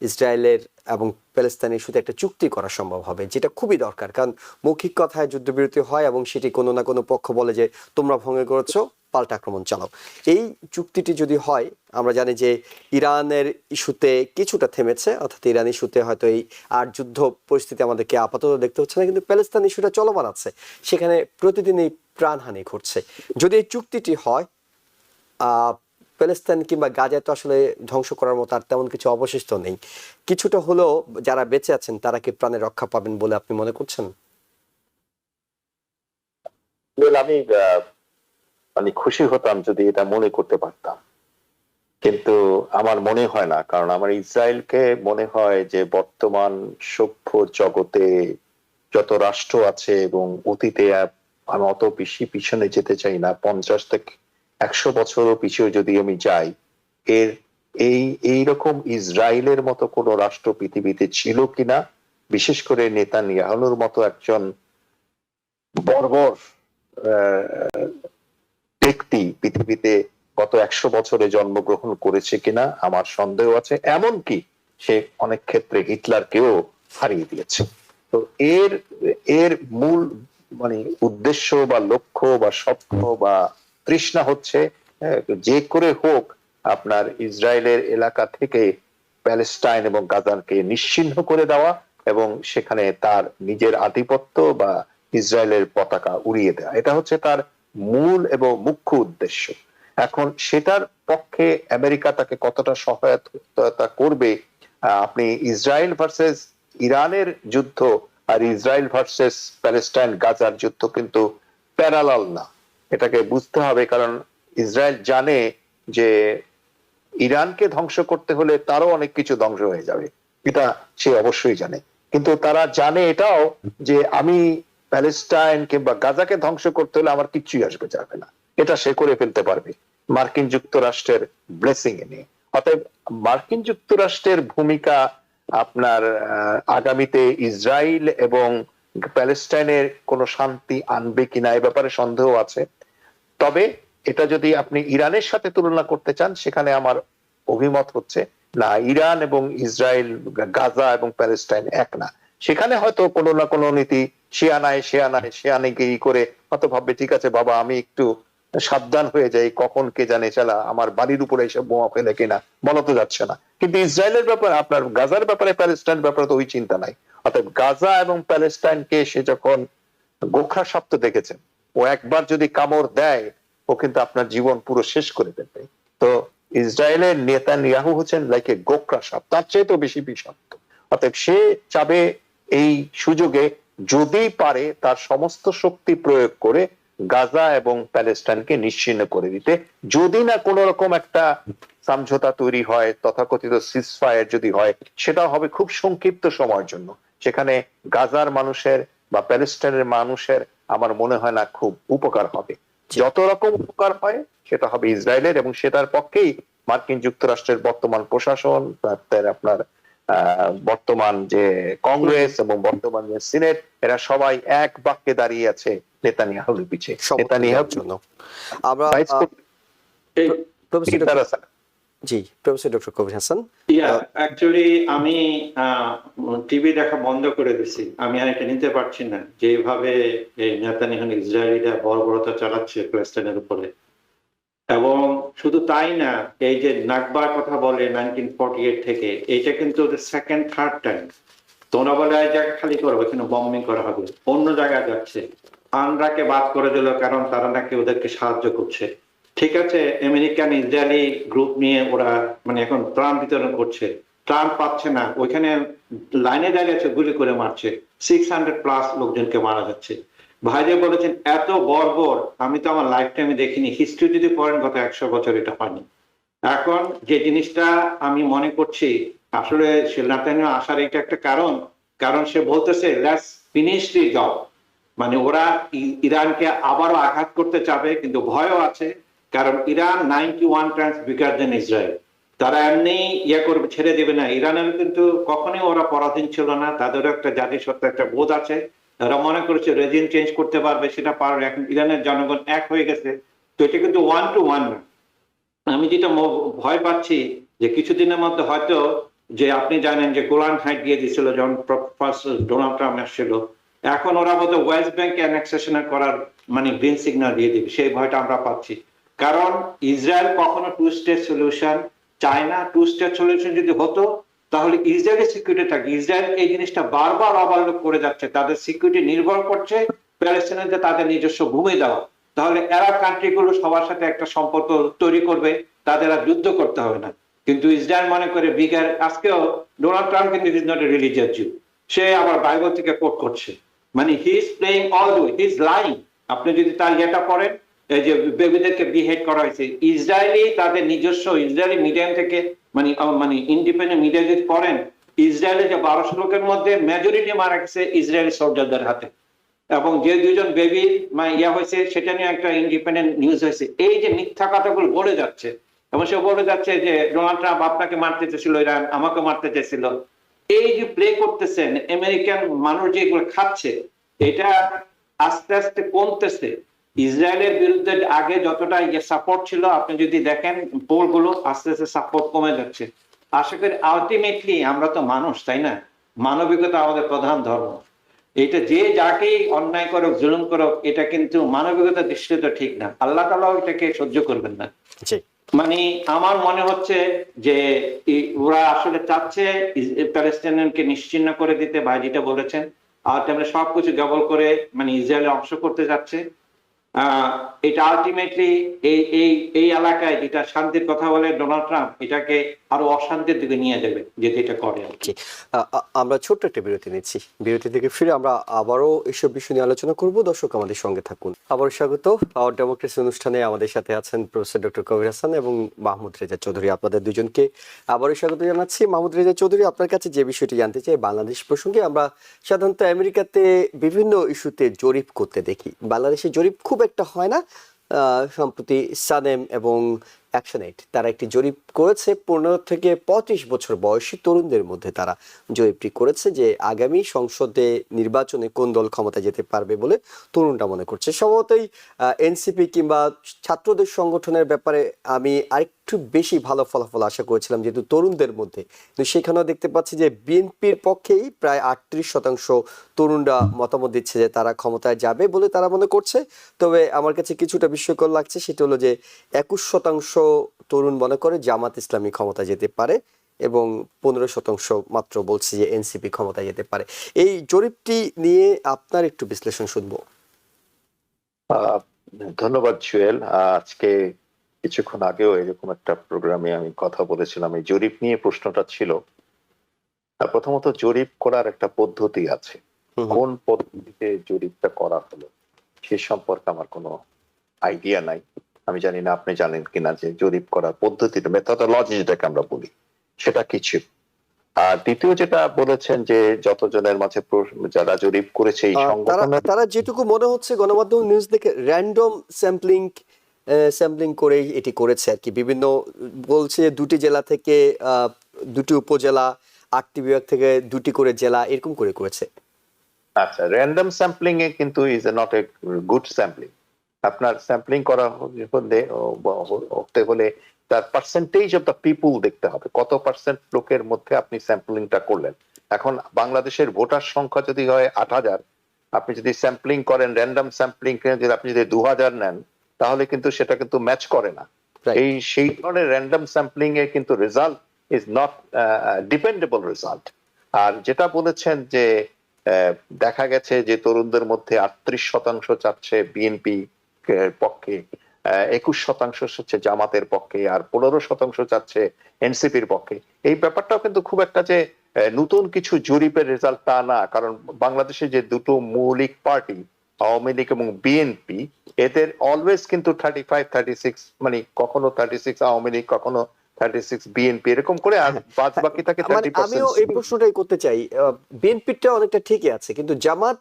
ইসরায়েলের এবং প্যালেস্তাইনের সাথে একটা চুক্তি করা সম্ভব হবে, যেটা খুবই দরকার। কারণ মৌখিক কথায় যুদ্ধবিরতি হয় এবং সেটি কোনো না কোনো পক্ষ বলে যে তোমরা ভঙ্গ করেছো, পাল্টা আক্রমণ চালাও। এই চুক্তিটি যদি হয়, আমরা জানি যে ইরানের ইস্যুতে কিছুটা থেমেছে, অর্থাৎ ইরান ইস্যুতে হয়তো এই আর যুদ্ধ পরিস্থিতি আমাদেরকে আপাতত দেখতে হচ্ছে না, কিন্তু প্যালেস্তাইন ইস্যুটা চলমান আছে, সেখানে প্রতিদিনই প্রাণহানি ঘটছে। যদি এই চুক্তিটি হয়, প্যালেস্তাইন কিংবা গাজায় তো আসলে ধ্বংস করার মতো আর তেমন কিছু অবশিষ্ট নেই। কিছুটা হলেও যারা বেঁচে আছেন তারা কি প্রাণে রক্ষা পাবেন বলে আপনি মনে করছেন? আমি মানে খুশি হতাম যদি এটা মনে করতে পারতাম, কিন্তু আমার মনে হয় না। কারণ আমার ইসরায়েলকে মনে হয় যে বর্তমান সভ্য জগতে যত রাষ্ট্র আছে এবং অতীতে আমি অত বেশি পিছনে যেতে চাই না, 50 থেকে 100 বছরও পিছিয়ে যদি আমি যাই, এর এইরকম ইসরায়েলের মতো কোন রাষ্ট্র পৃথিবীতে ছিল কিনা, বিশেষ করে নেতানিয়াহুর মতো একজন বর্বর ব্যক্তি পৃথিবীতে গত 100 বছরে জন্মগ্রহণ করেছে কিনা আমার সন্দেহ আছে। এমনকি সে অনেক ক্ষেত্রে হিটলারকেও হারিয়ে দিয়েছে। তো এর মূল মানে উদ্দেশ্য বা লক্ষ্য বা স্বপ্ন বা তৃষ্ণা হচ্ছে যে করে হোক আপনার ইসরায়েলের এলাকা থেকে প্যালেস্টাইন এবং গাজাকে নিশ্চিহ্ন করে দেওয়া এবং সেখানে তার নিজের আধিপত্য বা ইসরায়েলের পতাকা উড়িয়ে দেওয়া। এটা হচ্ছে তার মূল এবং মুখ্য উদ্দেশ্য। এখন সেটার পক্ষে আমেরিকা তাকে কতটা সহায়তা করবে, আপনি ইসরায়েল ভার্সেস ইরানের যুদ্ধ আর ইসরায়েল ভার্সেস প্যালেস্টাইন গাজার যুদ্ধ কিন্তু প্যারালাল না, এটাকে বুঝতে হবে। কারণ ইসরায়েল জানে যে ইরানকে ধ্বংস করতে হলে তারও অনেক কিছু ধ্বংস হয়ে যাবে, এটা সে অবশ্যই জানে। কিন্তু তারা জানে এটাও যে আমি প্যালেস্টাইন কিংবা গাজাকে ধ্বংস করতে হলে আমার কিচ্ছুই আসবে যাবে না, এটা সে করে ফেলতে পারবে মার্কিন যুক্তরাষ্ট্রের ব্লেসিং এ নিয়ে। অতএব মার্কিন যুক্তরাষ্ট্রের ভূমিকা আপনার আগামীতে ইসরায়েল এবং প্যালেস্টাইনের কোন শান্তি আনবে কিনা এ ব্যাপারে সন্দেহ আছে। তবে এটা যদি আপনি ইরানের সাথে তুলনা করতে চান, সেখানে আমার অভিমত হচ্ছে না, ইরান এবং ইসরায়েল, গাজা এবং প্যালেস্টাইন এক না। সেখানে হয়তো কোনো না কোনো নীতি শিয়ানায় গিয়ে করে হয়তো ভাববে ঠিক আছে বাবা আমি একটু সাবধান হয়ে যাই, কখন কে জানে চালা আমার বাড়ির উপরে এসে বোমা ফেলে কিনা, বলা তো যাচ্ছে না। কিন্তু ইসরায়েলের ব্যাপারে আপনার গাজার ব্যাপারে প্যালেস্টাইন ব্যাপারে তো ওই চিন্তা নাই। অর্থাৎ গাজা এবং প্যালেস্টাইনকে সে যখন গোখরা শব্দ দেখেছেন, ও একবার যদি কামড় দেয় ও কিন্তু আপনার জীবন পুরো শেষ করে দেবে। তো ইসরায়েলের নেতানিয়াহু হচ্ছেন লাইক এ গোখরা সাপ, তার চেয়ে তো বেশি বিষাক্ত। অতএব সে চাবে এই সুযোগে যদি পারে তার সমস্ত শক্তি প্রয়োগ করে গাজা এবং প্যালেস্টাইনকে নিশ্চিহ্ন করে দিতে, যদি না কোন রকম একটা সমঝোতা তৈরি হয়, তথাকথিত সিজফায়ার যদি হয়, সেটা হবে খুব সংক্ষিপ্ত সময়ের জন্য। সেখানে গাজার মানুষের বা প্যালেস্টাইনের মানুষের আমার মনে হয় না খুব উপকার হবে। যত রকম উপকার হয় সেটা হবে ইসরায়েলের, এবং সেটার পক্ষেই মার্কিন যুক্তরাষ্ট্রের বর্তমান প্রশাসন, আপনার বর্তমান যে কংগ্রেস এবং বর্তমান যে সিনেট, এরা সবাই এক বাক্যে দাঁড়িয়ে আছে নেতানিয়াহুর পিছে। নেতানিয়াহুর জন্য আমরা জি professor doctor Kabir Hasan. Actually আমি টিভি দেখা বন্ধ করে দিছি, আমি আর এটা নিতে পারছি না যেভাবে নেতানিয়াহু ইসরায়েলিরা বর্বরতা চালাচ্ছে প্যালেস্টাইনের উপরে। এবং শুধু তাই না, এই যে নাকবার কথা বলে 1948 থেকে, এইটা কিন্তু সেকেন্ড থার্ড টাইম। তোমরা বলে এই জায়গা খালি করবো, এখানে বম্বিং করা হবে, অন্য জায়গায় যাচ্ছে। আনরাকে বাদ করে দিল কারণ তারা নাকি ওদেরকে সাহায্য করছে। ঠিক আছে, আমেরিকান ইসরায়েলি গ্রুপ নিয়ে ওরা মানে এখন ত্রাণ বিতরণ করছে, ত্রাণ পাচ্ছে না, ওইখানে লাইনে দাঁড়িয়েছে, গুলি করে মারছে, 600+ লোকজনকে মারা যাচ্ছে। ভাইরে বলেছেন এত বর্বর আমি তো আমার লাইফ টাইমে দেখিনি, হিস্ট্রি যদি পড়েন গত 100 বছর এটা হয়নি। এখন যে জিনিসটা আমি মনে করছি আসলে নেতানিয়াহু আসার এটা একটা কারণ সে বলতেছে লেটস ফিনিশ দি জব, মানে ওরা ইরানকে আবারও আঘাত করতে চাবে, কিন্তু ভয়ও আছে কারণ ইরান 91 টাইমস বিগার দেন ইসরায়েল। তারা এমনি ইয়ে করবে, ছেড়ে দেবে না। ইরানের কিন্তু কখনোই ওরা পরাধীন ছিল না, তাদেরও একটা জাতিসত্তা, একটা বোধ আছে। তারা মনে করেছে রেজিম চেঞ্জ করতে পারবে, সেটা পারবে। এখন ইরানের জনগণ এক হয়ে গেছে, তো এটা কিন্তু 1 to 1 না। আমি যেটা ভয় পাচ্ছি যে কিছুদিনের মধ্যে হয়তো, যে আপনি জানেন যে গোলান হাইট দিয়ে দিছিল যখন ফার্স্ট ডোনাল্ড ট্রাম্প আসছিল, এখন ওরা বোধহয় ওয়েস্ট ব্যাংক অ্যানেক্সেশন করার মানে গ্রিন সিগন্যাল দিয়ে দিবে, সেই ভয়টা আমরা পাচ্ছি। কারণ ইসরায়েল কখনো টু স্টেট সলিউশন চায় না। টু স্টেট সলিউশন যদি হতো তাহলে ইসরায়েলের সিকিউরিটি থাকে। ইসরায়েল এই জিনিসটা বারবার ওভারলুক করে যাচ্ছে, তাদের সিকিউরিটি নির্ভর করছে প্যালেস্টাইনে তাদের নিজস্ব ভূমি দেওয়া। তাহলে আরব কান্ট্রিগুলো সবার সাথে একটা সম্পর্ক তৈরি করবে, তাদের আর যুদ্ধ করতে হবে না। কিন্তু ইসরায়েল মনে করে বিগার, আজকেও ডোনাল্ড ট্রাম্প কিন্তু ইজ নট এ রিলিজিয়াস জিউ, সে আবার বাইবেল থেকে কোট করছে। মানে he is playing all way, he is lying. আপনি যদি তার ইয়েটা পড়েন, এই যে বেবিদেরকে বিহেড করা হয়েছে, ইসরায়েলি তাদের নিজস্ব ইসরায়েলি মিডিয়াম থেকে মানে মানে ইন্ডিপেন্ডেন্ট মিডিয়া যদি পড়েন, ইসরায়েলের যে 1200 লোকের মধ্যে মেজরিটি মারা গেছে ইসরায়েলি সোলজারদের হাতে। এবং যে দুইজন বেবি ইয়া হয়েছে সেটা নিয়ে একটা ইন্ডিপেন্ডেন্ট নিউজ হয়েছে। এই যে মিথ্যা কথাগুলো বলে যাচ্ছে, এবং সে বলে যাচ্ছে যে ডোনাল্ড ট্রাম্প আপনাকে মারতে চেয়েছিল, ইরান আমাকে মারতে চেয়েছিল। এই যে প্লে করতেছেন, আমেরিকান মানুষ যেগুলো খাচ্ছে, এটা আস্তে আস্তে কমতেছে। ইসরায়েলের বিরুদ্ধে আগে যতটা সাপোর্ট ছিল, আপনি যদি দেখেন পোল গুলো, আস্তে আস্তে সাপোর্ট কমে যাচ্ছে। আশা করি আলটিমেটলি আমরা তো মানুষ, তাই না? মানবিকতা আমাদের প্রধান ধর্ম। এটা যে যাকেই অন্যায় করুক, জুলুম করুক, এটা কিন্তু মানবিকতার দৃষ্টিতে ঠিক না। আল্লাহ তাআলাও এটাকে সহ্য করবেন না। জি। মানে আমার মনে হচ্ছে যে ওরা আসলে চাচ্ছে প্যালেস্টাইনকে নিশ্চিহ্ন করে দিতে, ভাই যেটা বলেছেন, আর তেমনি সবকিছু জবল করে মানে ইসরায়েলে অংশ করতে যাচ্ছে। এটা আলটিমেটলি এই এই এই এলাকায় যেটা শান্তির কথা বলে ডোনাল্ড ট্রাম্প, এটাকে আরো অশান্তির দিকে নিয়ে যাবে যদি এটা করে আর কি। আমরা ছোট্ট একটা বিরতি নিচ্ছি, বিরতি থেকে ফিরে আমরা আবারও এসব বিষয় নিয়ে আলোচনা করব। দর্শক আমাদের সঙ্গে থাকুন। আবার স্বাগত পাওয়ার ডেমোক্রেসি অনুষ্ঠানে। আমাদের সাথে আছেন প্রফেসর ডক্টর কবির হাসান এবং মাহমুদ রেজা চৌধুরী। আপনাদের দুজনকে আবারও স্বাগত জানাচ্ছি। মাহমুদ রেজা চৌধুরী, আপনার কাছে যে বিষয়টি জানতে চাই বাংলাদেশ প্রসঙ্গে। আমরা সাধারণত আমেরিকাতে বিভিন্ন ইস্যুতে জরিপ করতে দেখি, বাংলাদেশে জরিপ খুব একটা হয় না। সম্প্রতি সানেম এবং অ্যাকশনএইড তারা একটি জরিপ করেছে 15 থেকে 35 বছর বয়সী তরুণদের মধ্যে। তারা জরিপটি করেছে যে আগামী সংসদে নির্বাচনে কোন দল ক্ষমতা যেতে পারবে বলে তরুণরা মনে করছে। সম্ভবতই এনসিপি কিংবা ছাত্রদের সংগঠনের ব্যাপারে আমি আরেকটু বেশি ভালো ফলাফল আশা করেছিলাম যেহেতু তরুণদের মধ্যে, কিন্তু সেখানেও দেখতে পাচ্ছি যে বিএনপির পক্ষেই প্রায় 38% তরুণরা মতামত দিচ্ছে যে তারা ক্ষমতায় যাবে বলে তারা মনে করছে। তবে আমার কাছে কিছুটা বিস্ময়কর লাগছে, সেটা হলো যে 21% তরুণ মনে করে জামাত ইসলামী ক্ষমতা যেতে পারে এবং 15% মাত্র বলছে যে এনসিপি ক্ষমতা যেতে পারে। এই জরিপটি নিয়ে আপনার একটু বিশ্লেষণ শুনবো। ধন্যবাদ জুয়েল। আজকে কিছুক্ষণ আগেও এরকম একটা প্রোগ্রামে আমি কথা বলেছিলাম, এই জরিপ নিয়ে প্রশ্নটা ছিল। প্রথমত জরিপ করার একটা পদ্ধতি আছে, কোন পদ্ধতিতে জরিপটা করা হলো সে সম্পর্কে আমার কোনো আইডিয়া নাই। আমি জানি না আপনি জানেন কিনা যে জরিপ করার পদ্ধতিটা, মেথোডোলজি যেটাকে আমরা বলি, সেটা কিছু। আর দ্বিতীয় যেটা বলেছেন যে যতজনের মাঝে যারা জরিপ করেছে এই সংগঠনের, তারা যেটুকু মনে হচ্ছে গণমাধ্যম নিউজ দেখে র্যান্ডম স্যাম্পলিং করে এটি করেছে আর কি। বিভিন্ন বলছে 2টি জেলা থেকে 2টি উপজেলা, 8টি বিভাগ থেকে 2টি করে জেলা, এরকম করে করেছে। আচ্ছা, র্যান্ডম স্যাম্পলিং এ কিন্তু is not a good sampling. আপনার স্যাম্পলিং করা হতে হলে তার পার্সেন্টেজ অফ দ্য পিপুল দেখতে হবে, কত পার্সেন্ট লোকের মধ্যে আপনি স্যাম্পলিংটা করলেন। এখন বাংলাদেশের ভোটার সংখ্যা যদি হয় 8000, আপনি যদি স্যাম্পলিং করেন র্যান্ডম স্যাম্পলিং যদি আপনি যদি 2000 নেন, তাহলে কিন্তু সেটা কিন্তু ম্যাচ করে না। সেই ধরনের র্যান্ডম স্যাম্পলিং এ কিন্তু result is not dependable result. আর যেটা বলেছেন যে দেখা গেছে যে তরুণদের মধ্যে 38% চাচ্ছে বিএনপি পক্ষে, 21% হচ্ছে জামাতের পক্ষে, আর 15% চাচ্ছে এনসিপির পক্ষে। এই ব্যাপারটাও কিন্তু খুব একটা যে নতুন কিছু জরিপের রেজাল্ট তা না, কারণ বাংলাদেশে যে দুটো মৌলিক পার্টি আওয়ামী লীগ এবং বিএনপি, এদের অলওয়েজ কিন্তু 35-36, মানে কখনো 36 আওয়ামী লীগ, কখনো 36 বিএনপি, এরকম করে, আর বাদ বাকি থাকে 30%। আমিও এই প্রশ্নটাই করতে চাই। বিএনপিটা অনেকটা ঠিকই আছে, কিন্তু জামাত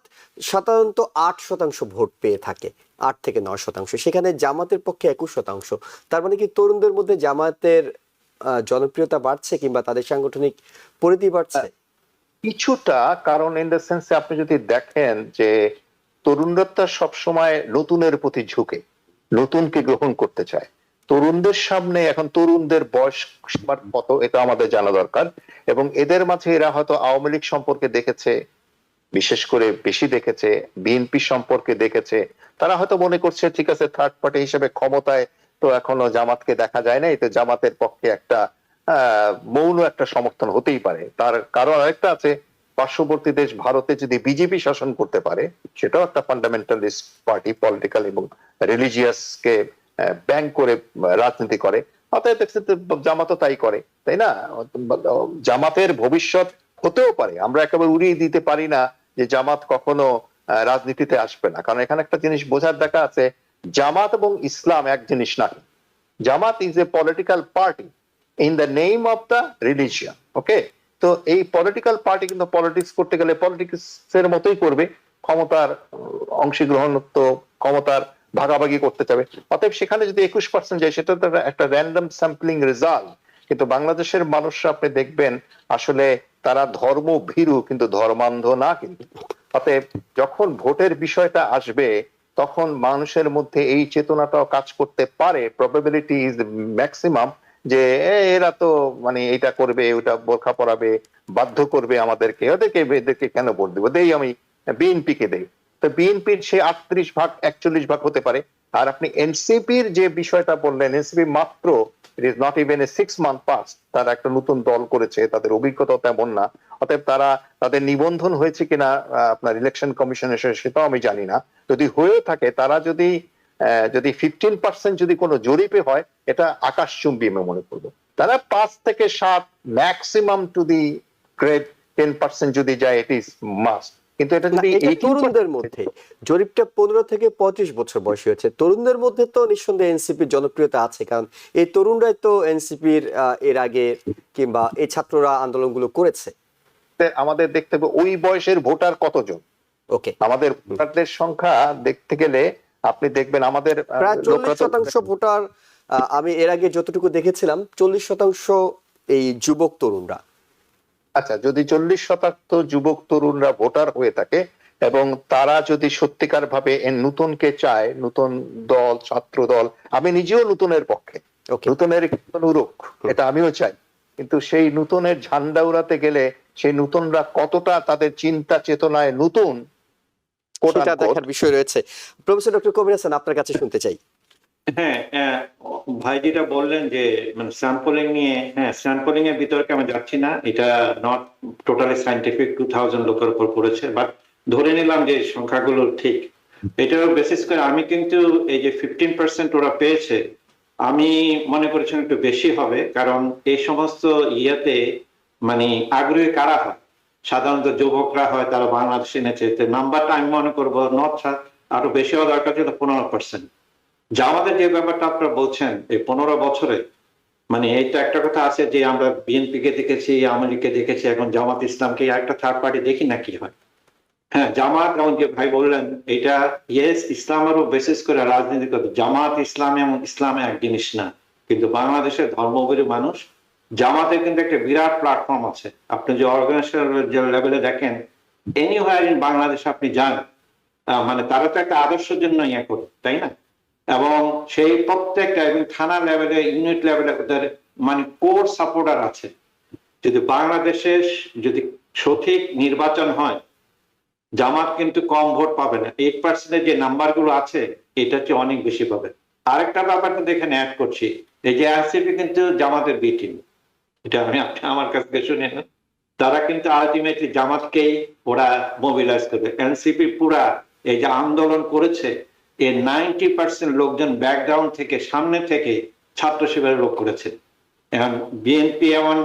সাধারণত 8% ভোট পেয়ে থাকে, 8 থেকে 9%। সেখানে জামাতের পক্ষে 21%। তার মানে কি তরুণদের মধ্যে জামাতের জনপ্রিয়তা বাড়ছে কিংবা তাদের সাংগঠনিক পরিধি বাড়ছে? কিছুটা, কারণ ইন দ্য সেন্সে আপনি যদি দেখেন যে তরুণরা সবসময় নতুনের প্রতি ঝুঁকে, নতুনকে গ্রহণ করতে চায়। তরুণদের সামনে এখন তরুণদের বয়স সীমা কত এটা আমাদের জানা দরকার, এবং এদের মাঝে এরা হয়তো আওয়ামী লীগ সম্পর্কে দেখেছে, বিশেষ করে বেশি দেখেছে, বিএনপি সম্পর্কে দেখেছে। তারা হয়তো মনে করছে ঠিক আছে, থার্ড পার্টি হিসেবে ক্ষমতায় তো এখনো জামাতকে দেখা যায় না, এতে জামাতের পক্ষে একটা মৌন একটা সমর্থন হতেই পারে। তার কারণ আরেকটা আছে, পার্শ্ববর্তী দেশ ভারতে যদি বিজেপি শাসন করতে পারে, সেটাও একটা ফান্ডামেন্টালিস্ট পার্টি, পলিটিক্যাল এবং রিলিজিয়াস কে ব্যাংক করে রাজনীতি করে। অতএব জামাতও তাই করে, তাই না? জামাতের ভবিষ্যৎ হতেও পারে, আমরা একেবারে উড়িয়ে দিতে পারি না যে জামাত কখনো রাজনীতিতে আসবে না, কারণ এখানে একটা জিনিস বোঝার দেখা আছে, জামাত এবং ইসলাম এক জিনিস না। Jamaat is a political party in the name of the religion, okay? তো এই পলিটিক্যাল পার্টি কিন্তু পলিটিক্স করতে গেলে পলিটিক্স এর মতোই করবে, ক্ষমতার অংশগ্রহণ তো ক্ষমতার ভাগাভাগি করতে চাবে। অতএব সেখানে যদি 21% যায়, সেটা তো একটা র্যান্ডম স্যাম্পলিং রেজাল্ট। কিন্তু বাংলাদেশের মানুষরা আপনি দেখবেন আসলে তারা ধর্ম ভীরু কিন্তু ধর্মান্ধ না। কিন্তু অতএব যখন ভোটের বিষয়টা আসবে, তখন মানুষের মধ্যে এই চেতনাটাও কাজ করতে পারে, প্রবাবিলিটি ইজ ম্যাক্সিমাম, যে এরা তো মানে এটা করবে, ওটা বোরখা পরাবে, বাধ্য করবে আমাদেরকে, এদেরকে কেন ভোট দেবো, দেই আমি বিএনপি কে দেই। তো বিএনপির সে 38% 41% হতে পারে। আর আপনি এনসিপির যে বিষয়টা বললেন, এনসিপি মাত্র it is not even a 6 month pass, তারা একটা নতুন দল করেছে, তাদের অভিজ্ঞতা তেমন না। অতএব তাদের নিবন্ধন হয়েছে কিনা আপনার ইলেকশন কমিশনের, সেটাও আমি জানি না। যদি হয়ে থাকে, তারা যদি 15% যদি কোনো জরিপে হয়, এটা আকাশচুম্বী আমি মনে করবো। তারা 5 থেকে 7 ম্যাক্সিমাম টু দি গ্রেড 10% যদি যায়, ইট ইজ মাস্ট। কিন্তু এটা যদি তরুণদের মধ্যে জরিপটা 15 থেকে 35 বছর বয়সী হচ্ছে, তরুণদের মধ্যে তো নিঃসন্দেহে এনসিপির জনপ্রিয়তা আছে, কারণ এই তরুণরাই তো এনসিপির এর আগে কিংবা এই ছাত্ররা আন্দোলনগুলো করেছে। আমাদের দেখতে হবে ওই বয়সের ভোটার কতজন। ওকে, আমাদের ভোটারদের সংখ্যা দেখতে গেলে আপনি দেখবেন আমাদের প্রায় 40% ভোটার, আমি এর আগে যতটুকু দেখেছিলাম 40% এই যুবক তরুণরা। আচ্ছা, যদি 40% যুবক তরুণরা ভোটার হয়ে থাকে এবং তারা যদি সত্যিকার ভাবে নতুনকে চায়, নতুন দল, ছাত্র দল, আমি নিজেও নতুনের পক্ষে, নতুনের অনুরূপ, এটা আমিও চাই। কিন্তু সেই নতুনের ঝান্ডা উড়াতে গেলে সেই নতুনরা কতটা তাদের চিন্তা চেতনায় নতুন, সেটা দেখার বিষয় রয়েছে। প্রফেসর ডক্টর কবির হাসান, আপনার কাছে শুনতে চাই। হ্যাঁ, ভাই যেটা বললেন যে মানে স্যাম্পলিং নিয়ে, হ্যাঁ স্যাম্পলিং এর বিতর্কে আমি যাচ্ছি না, এটা নট টোটালি সায়েন্টিফিক, 2000 লোকের উপর পড়েছে, বাট ধরে নিলাম যে সংখ্যাগুলো ঠিক। এটার বেসিস করে আমি কিন্তু এই যে 15% ওরা পেয়েছে, আমি মনে করেছিলাম একটু বেশি হবে, কারণ এই সমস্ত ইয়েতে মানে আগ্রহী কারা হয়, সাধারণত যুবকরা হয়, তারা বাংলাদেশে এনেছে। নাম্বারটা আমি মনে করবো নট, আরো বেশি হওয়া দরকার ছিল 15%। জামাতের যে ব্যাপারটা আপনারা বলছেন এই 15 বছরে, মানে এইটা একটা কথা আছে যে আমরা বিএনপি কে দেখেছি, আওয়ামী লীগকে দেখেছি, এখন জামাত ইসলামকে একটা থার্ড পার্টি দেখি না কি হয়। হ্যাঁ, জামাত, যেমন যে ভাই বললেন, এটা ইয়েস ইসলামেরও বেসিস করে রাজনীতি করতে, জামাত ইসলাম এবং ইসলামে এক জিনিস না। কিন্তু বাংলাদেশের ধর্মভীরু মানুষ, জামাতের কিন্তু একটা বিরাট প্ল্যাটফর্ম আছে। আপনি যে অর্গানাইজেশন লেভেলে দেখেন, এনিওয়ার ইন বাংলাদেশ আপনি যান, মানে তারা তো একটা আদর্শের জন্য ইয়ে করে, তাই না? এবং সেই প্রত্যেকটা এবং থানা লেভেলে, ইউনিট লেভেলে ওদের মানে কোর সাপোর্টার আছে। যদি বাংলাদেশে যদি সঠিক নির্বাচন হয়, জামাত কিন্তু কম ভোট পাবে না, 8% যে নাম্বার গুলো আছে এটা হচ্ছে অনেক বেশি পাবে। আরেকটা ব্যাপার কিন্তু এখানে অ্যাড করছি, এই যে এনসিপি কিন্তু জামাতের বি টিম, এটা আমি আমার কাছ থেকে শুনে না, তারা কিন্তু আলটিমেটলি জামাতকেই ওরা মোবিলাইজ করবে। এনসিপি পুরা এই যে আন্দোলন করেছে, এর 90% লোকজন ব্যাকগ্রাউন্ড থেকে, সামনে থেকে ছাত্র শিবিরের লোক করেছে। এখন বিএনপি এমন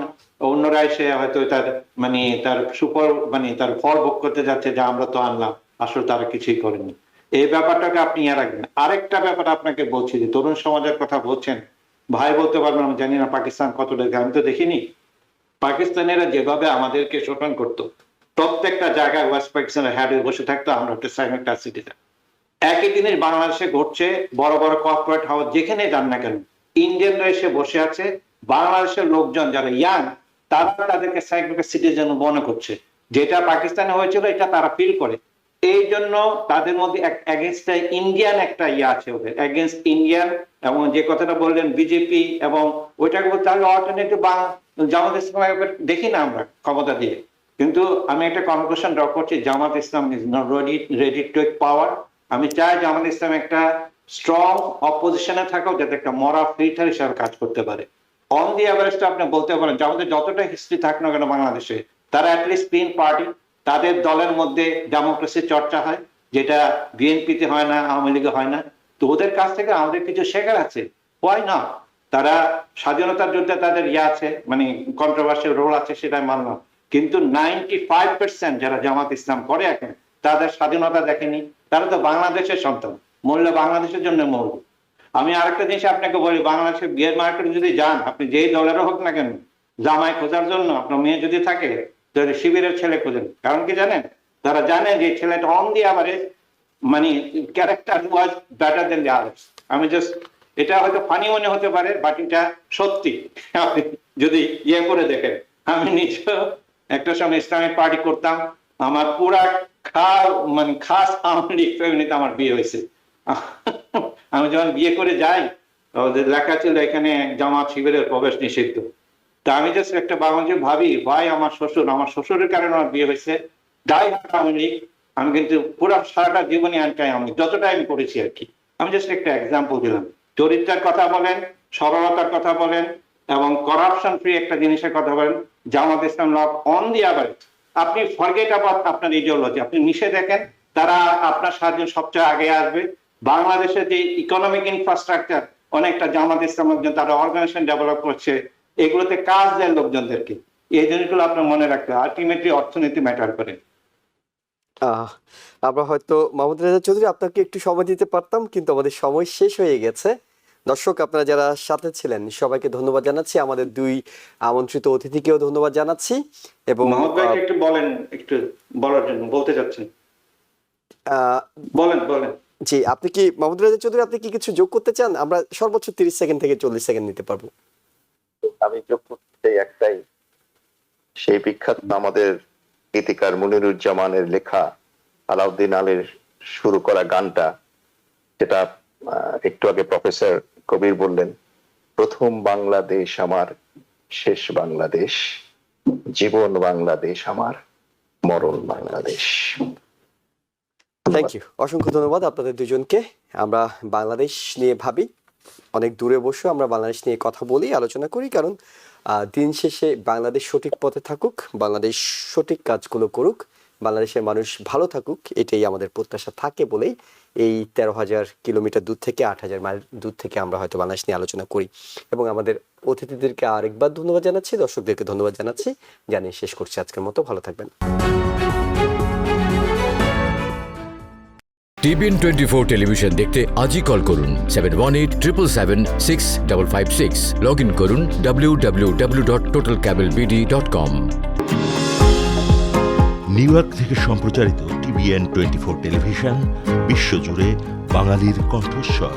অন্যরা এসে হয়তো তার মানে তার সুপর মানে তার ফল ভোগ করতে যাচ্ছে, যা আমরা তো আনলাম, আসলে তারা কিছুই করেনি। এই ব্যাপারটাকে আপনি ইয়ে রাখবেন। আরেকটা ব্যাপার আপনাকে বলছি, যে তরুণ সমাজের কথা বলছেন, ভাই বলতে পারবেন, আমি জানি না পাকিস্তান কতটা, আমি তো দেখিনি। পাকিস্তানিরা যেভাবে আমাদেরকে শোষণ করতো, প্রত্যেকটা জায়গায় ওয়েস্ট পাকিস্তানের হ্যাডে বসে থাকতো, আমরা একটা সাইমেন্টার সিটিতে। একই জিনিস বাংলাদেশে ঘটছে, বড় বড় কর্পোরেট হাউস যেখানে যান না কেন, ইন্ডিয়ানরা এসে বসে আছে, বাংলাদেশের লোকজন যারা ইয়াং তারা তাদেরকে সেকেন্ড সিটিজেন মনে করছে, যেটা পাকিস্তানে হয়েছিল এটা তারা ফিল করে। এই জন্য তাদের মধ্যে এগেনস্ট ইন্ডিয়ান একটা ইয়ে আছে, ওদের এগেনস্ট ইন্ডিয়ান। এবং যে কথাটা বললেন বিজেপি এবং ওইটাকে বলতে তাহলে অল্টারনেটিভ জামাত ইসলাম দেখি না আমরা ক্ষমতা দিয়ে। কিন্তু আমি একটা কনক্লুশন ড্র করছি, Jamaat Islam is not ready to take power. আমি চাই জামাত ইসলাম একটা স্ট্রং অপোজিশনে থাকুক, যাতে একটা মরা ফিল্টার হিসাবে কাজ করতে পারে। অন দি অ্যাভারেজটা আপনি বলতে পারেন যে আমাদের যতটা হিস্ট্রি থাক না কেন বাংলাদেশে, তারা অ্যাটলিস্ট গ্রিন পার্টি, তাদের দলের মধ্যে ডেমোক্রেসির চর্চা হয়, যেটা বিএনপিতে হয় না, আওয়ামী লীগে হয় না। তো ওদের কাছ থেকে আমাদের কিছু শেখার আছে। হয় না, তারা স্বাধীনতার যুদ্ধে তাদের ইয়ে আছে, মানে কন্ট্রোভার্সিয়াল রোল আছে, সেটা মানলাম। কিন্তু 95% যারা জামাত ইসলাম করে এখন, তাদের স্বাধীনতা দেখেনি। তারা তো বাংলাদেশের সন্তান, মরলে বাংলাদেশের জন্য মরল। আমি আরেকটা জিনিস আপনাকে বলি, বাংলাদেশের বিয়ের মার্কেটে যদি যান, আপনি যেই দলেরও হোক না কেন, জামাই খোঁজার জন্য আপনার মেয়ে যদি থাকে, তাহলে শিবিরের ছেলে খোঁজেন। কারণ কি জানেন? তারা জানে যে ছেলেটা অন দি অ্যাভারেজ মানে character was better then the others. আমি জাস্ট, এটা হয়তো ফানি মনে হতে পারে, বাট এটা সত্যি। আপনি যদি ইয়ে করে দেখেন, আমি নিজেও একটা সময় ইসলামিক পার্টি করতাম, আমার পুরা খাস আওয়ামী লীগ ফ্যামিলিতে আমার বিয়ে হয়েছে। আমি যখন বিয়ে করে যাই, ওদের লেখা ছিল এখানে জামাত শিবিরের প্রবেশ নিষিদ্ধ। তা আমি জাস্ট একটা বাংলাদেশে ভাবি, ভাই আমার শ্বশুরের কারণে আমার বিয়ে হয়েছে, ডাই আওয়ামী লীগ। আমি কিন্তু পুরো সারাটা জীবনে আনটাই আমি যতটা আমি করেছি আর কি। আমি জাস্ট একটা এক্সাম্পল দিলাম। চরিত্রের কথা বলেন, সরলতার কথা বলেন, এবং করাপশন ফ্রি একটা জিনিসের কথা বলেন, জামাত ইসলাম লব অন দি অ্যাভারেজ। আপনি ফরগেট অ্যাবাউট আপনার ইডিওলজি, আপনি মিশে দেখেন, তারা আপনার সাহায্যে সবচেয়ে আগে আসবে। বাংলাদেশের যে ইকোনমিক ইনফ্রাস্ট্রাকচার, অনেকটা জামাত ইসলাম লোকজন তারা অর্গানাইজেশন ডেভেলপ করছে, এগুলোতে কাজ দেয় লোকজনদেরকে। এই জিনিসগুলো আপনার মনে রাখতে হবে। আলটিমেটলি অর্থনীতি ম্যাটার করে। আমরা হয়তো মাহমুদ রেজা চৌধুরী আপনাকে একটু সময় দিতে পারতাম, কিন্তু আমাদের সময় শেষ হয়ে গেছে। দর্শক, আপনারা যারা সাথে ছিলেন সবাইকে ধন্যবাদ জানাচ্ছি, আমাদের দুই আমন্ত্রিত অতিথিকেও ধন্যবাদ জানাচ্ছি। এবং মোহাম্মদ ভাইকে একটু বলেন, একটু বলার জন্য বলতে চাচ্ছেন, বলেন। জি, আপনি কি মাহমুদ রেজা চৌধুরী, আপনি কি কিছু যোগ করতে চান? আমরা সর্বোচ্চ 30 সেকেন্ড থেকে 40 সেকেন্ড নিতে পারবো। আমি যোগ করতে চাই একটাই, সেই বিখ্যাত আমাদের গীতিকার মনিরুজ্জামানের লেখা আলাউদ্দিন আলীর শুরু করা গানটা, যেটা একটু আগে প্রফেসর কবির বললেন, প্রথম বাংলাদেশ আমার, শেষ বাংলাদেশ, জীবন বাংলাদেশ আমার, মরণ বাংলাদেশ। থ্যাংক ইউ, অসংখ্য ধন্যবাদ আপনাদের দুজনকে। আমরা বাংলাদেশ নিয়ে ভাবি, অনেক দূরে বসে আমরা বাংলাদেশ নিয়ে কথা বলি, আলোচনা করি, কারণ দিন শেষে বাংলাদেশ সঠিক পথে থাকুক, বাংলাদেশ সঠিক কাজগুলো করুক, বাংলাদেশের মানুষ ভালো থাকুক, এটাই আমাদের প্রত্যাশা থাকে বলেই এই 13,000 কিলোমিটার দূর থেকে 8,000 মাইল দূর থেকে আমরা হয়তো বাংলাদেশ নিয়ে আলোচনা করি। এবং আমাদের অতিথিদেরকে আরেকবার ধন্যবাদ জানাচ্ছি, দর্শকদেরকে ধন্যবাদ জানাচ্ছি, জানিয়ে শেষ করছি আজকের মতো। ভালো থাকবেন। TBN 24 টেলিভিশন দেখতে আজই কল করুন 7187776556। লগ ইন করুন www.totalcablebd.com। নিউ ইয়র্ক থেকে সম্প্রচারিত TBN 24 টেলিভিশন বিশ্বজুড়ে বাঙালির কণ্ঠস্বর।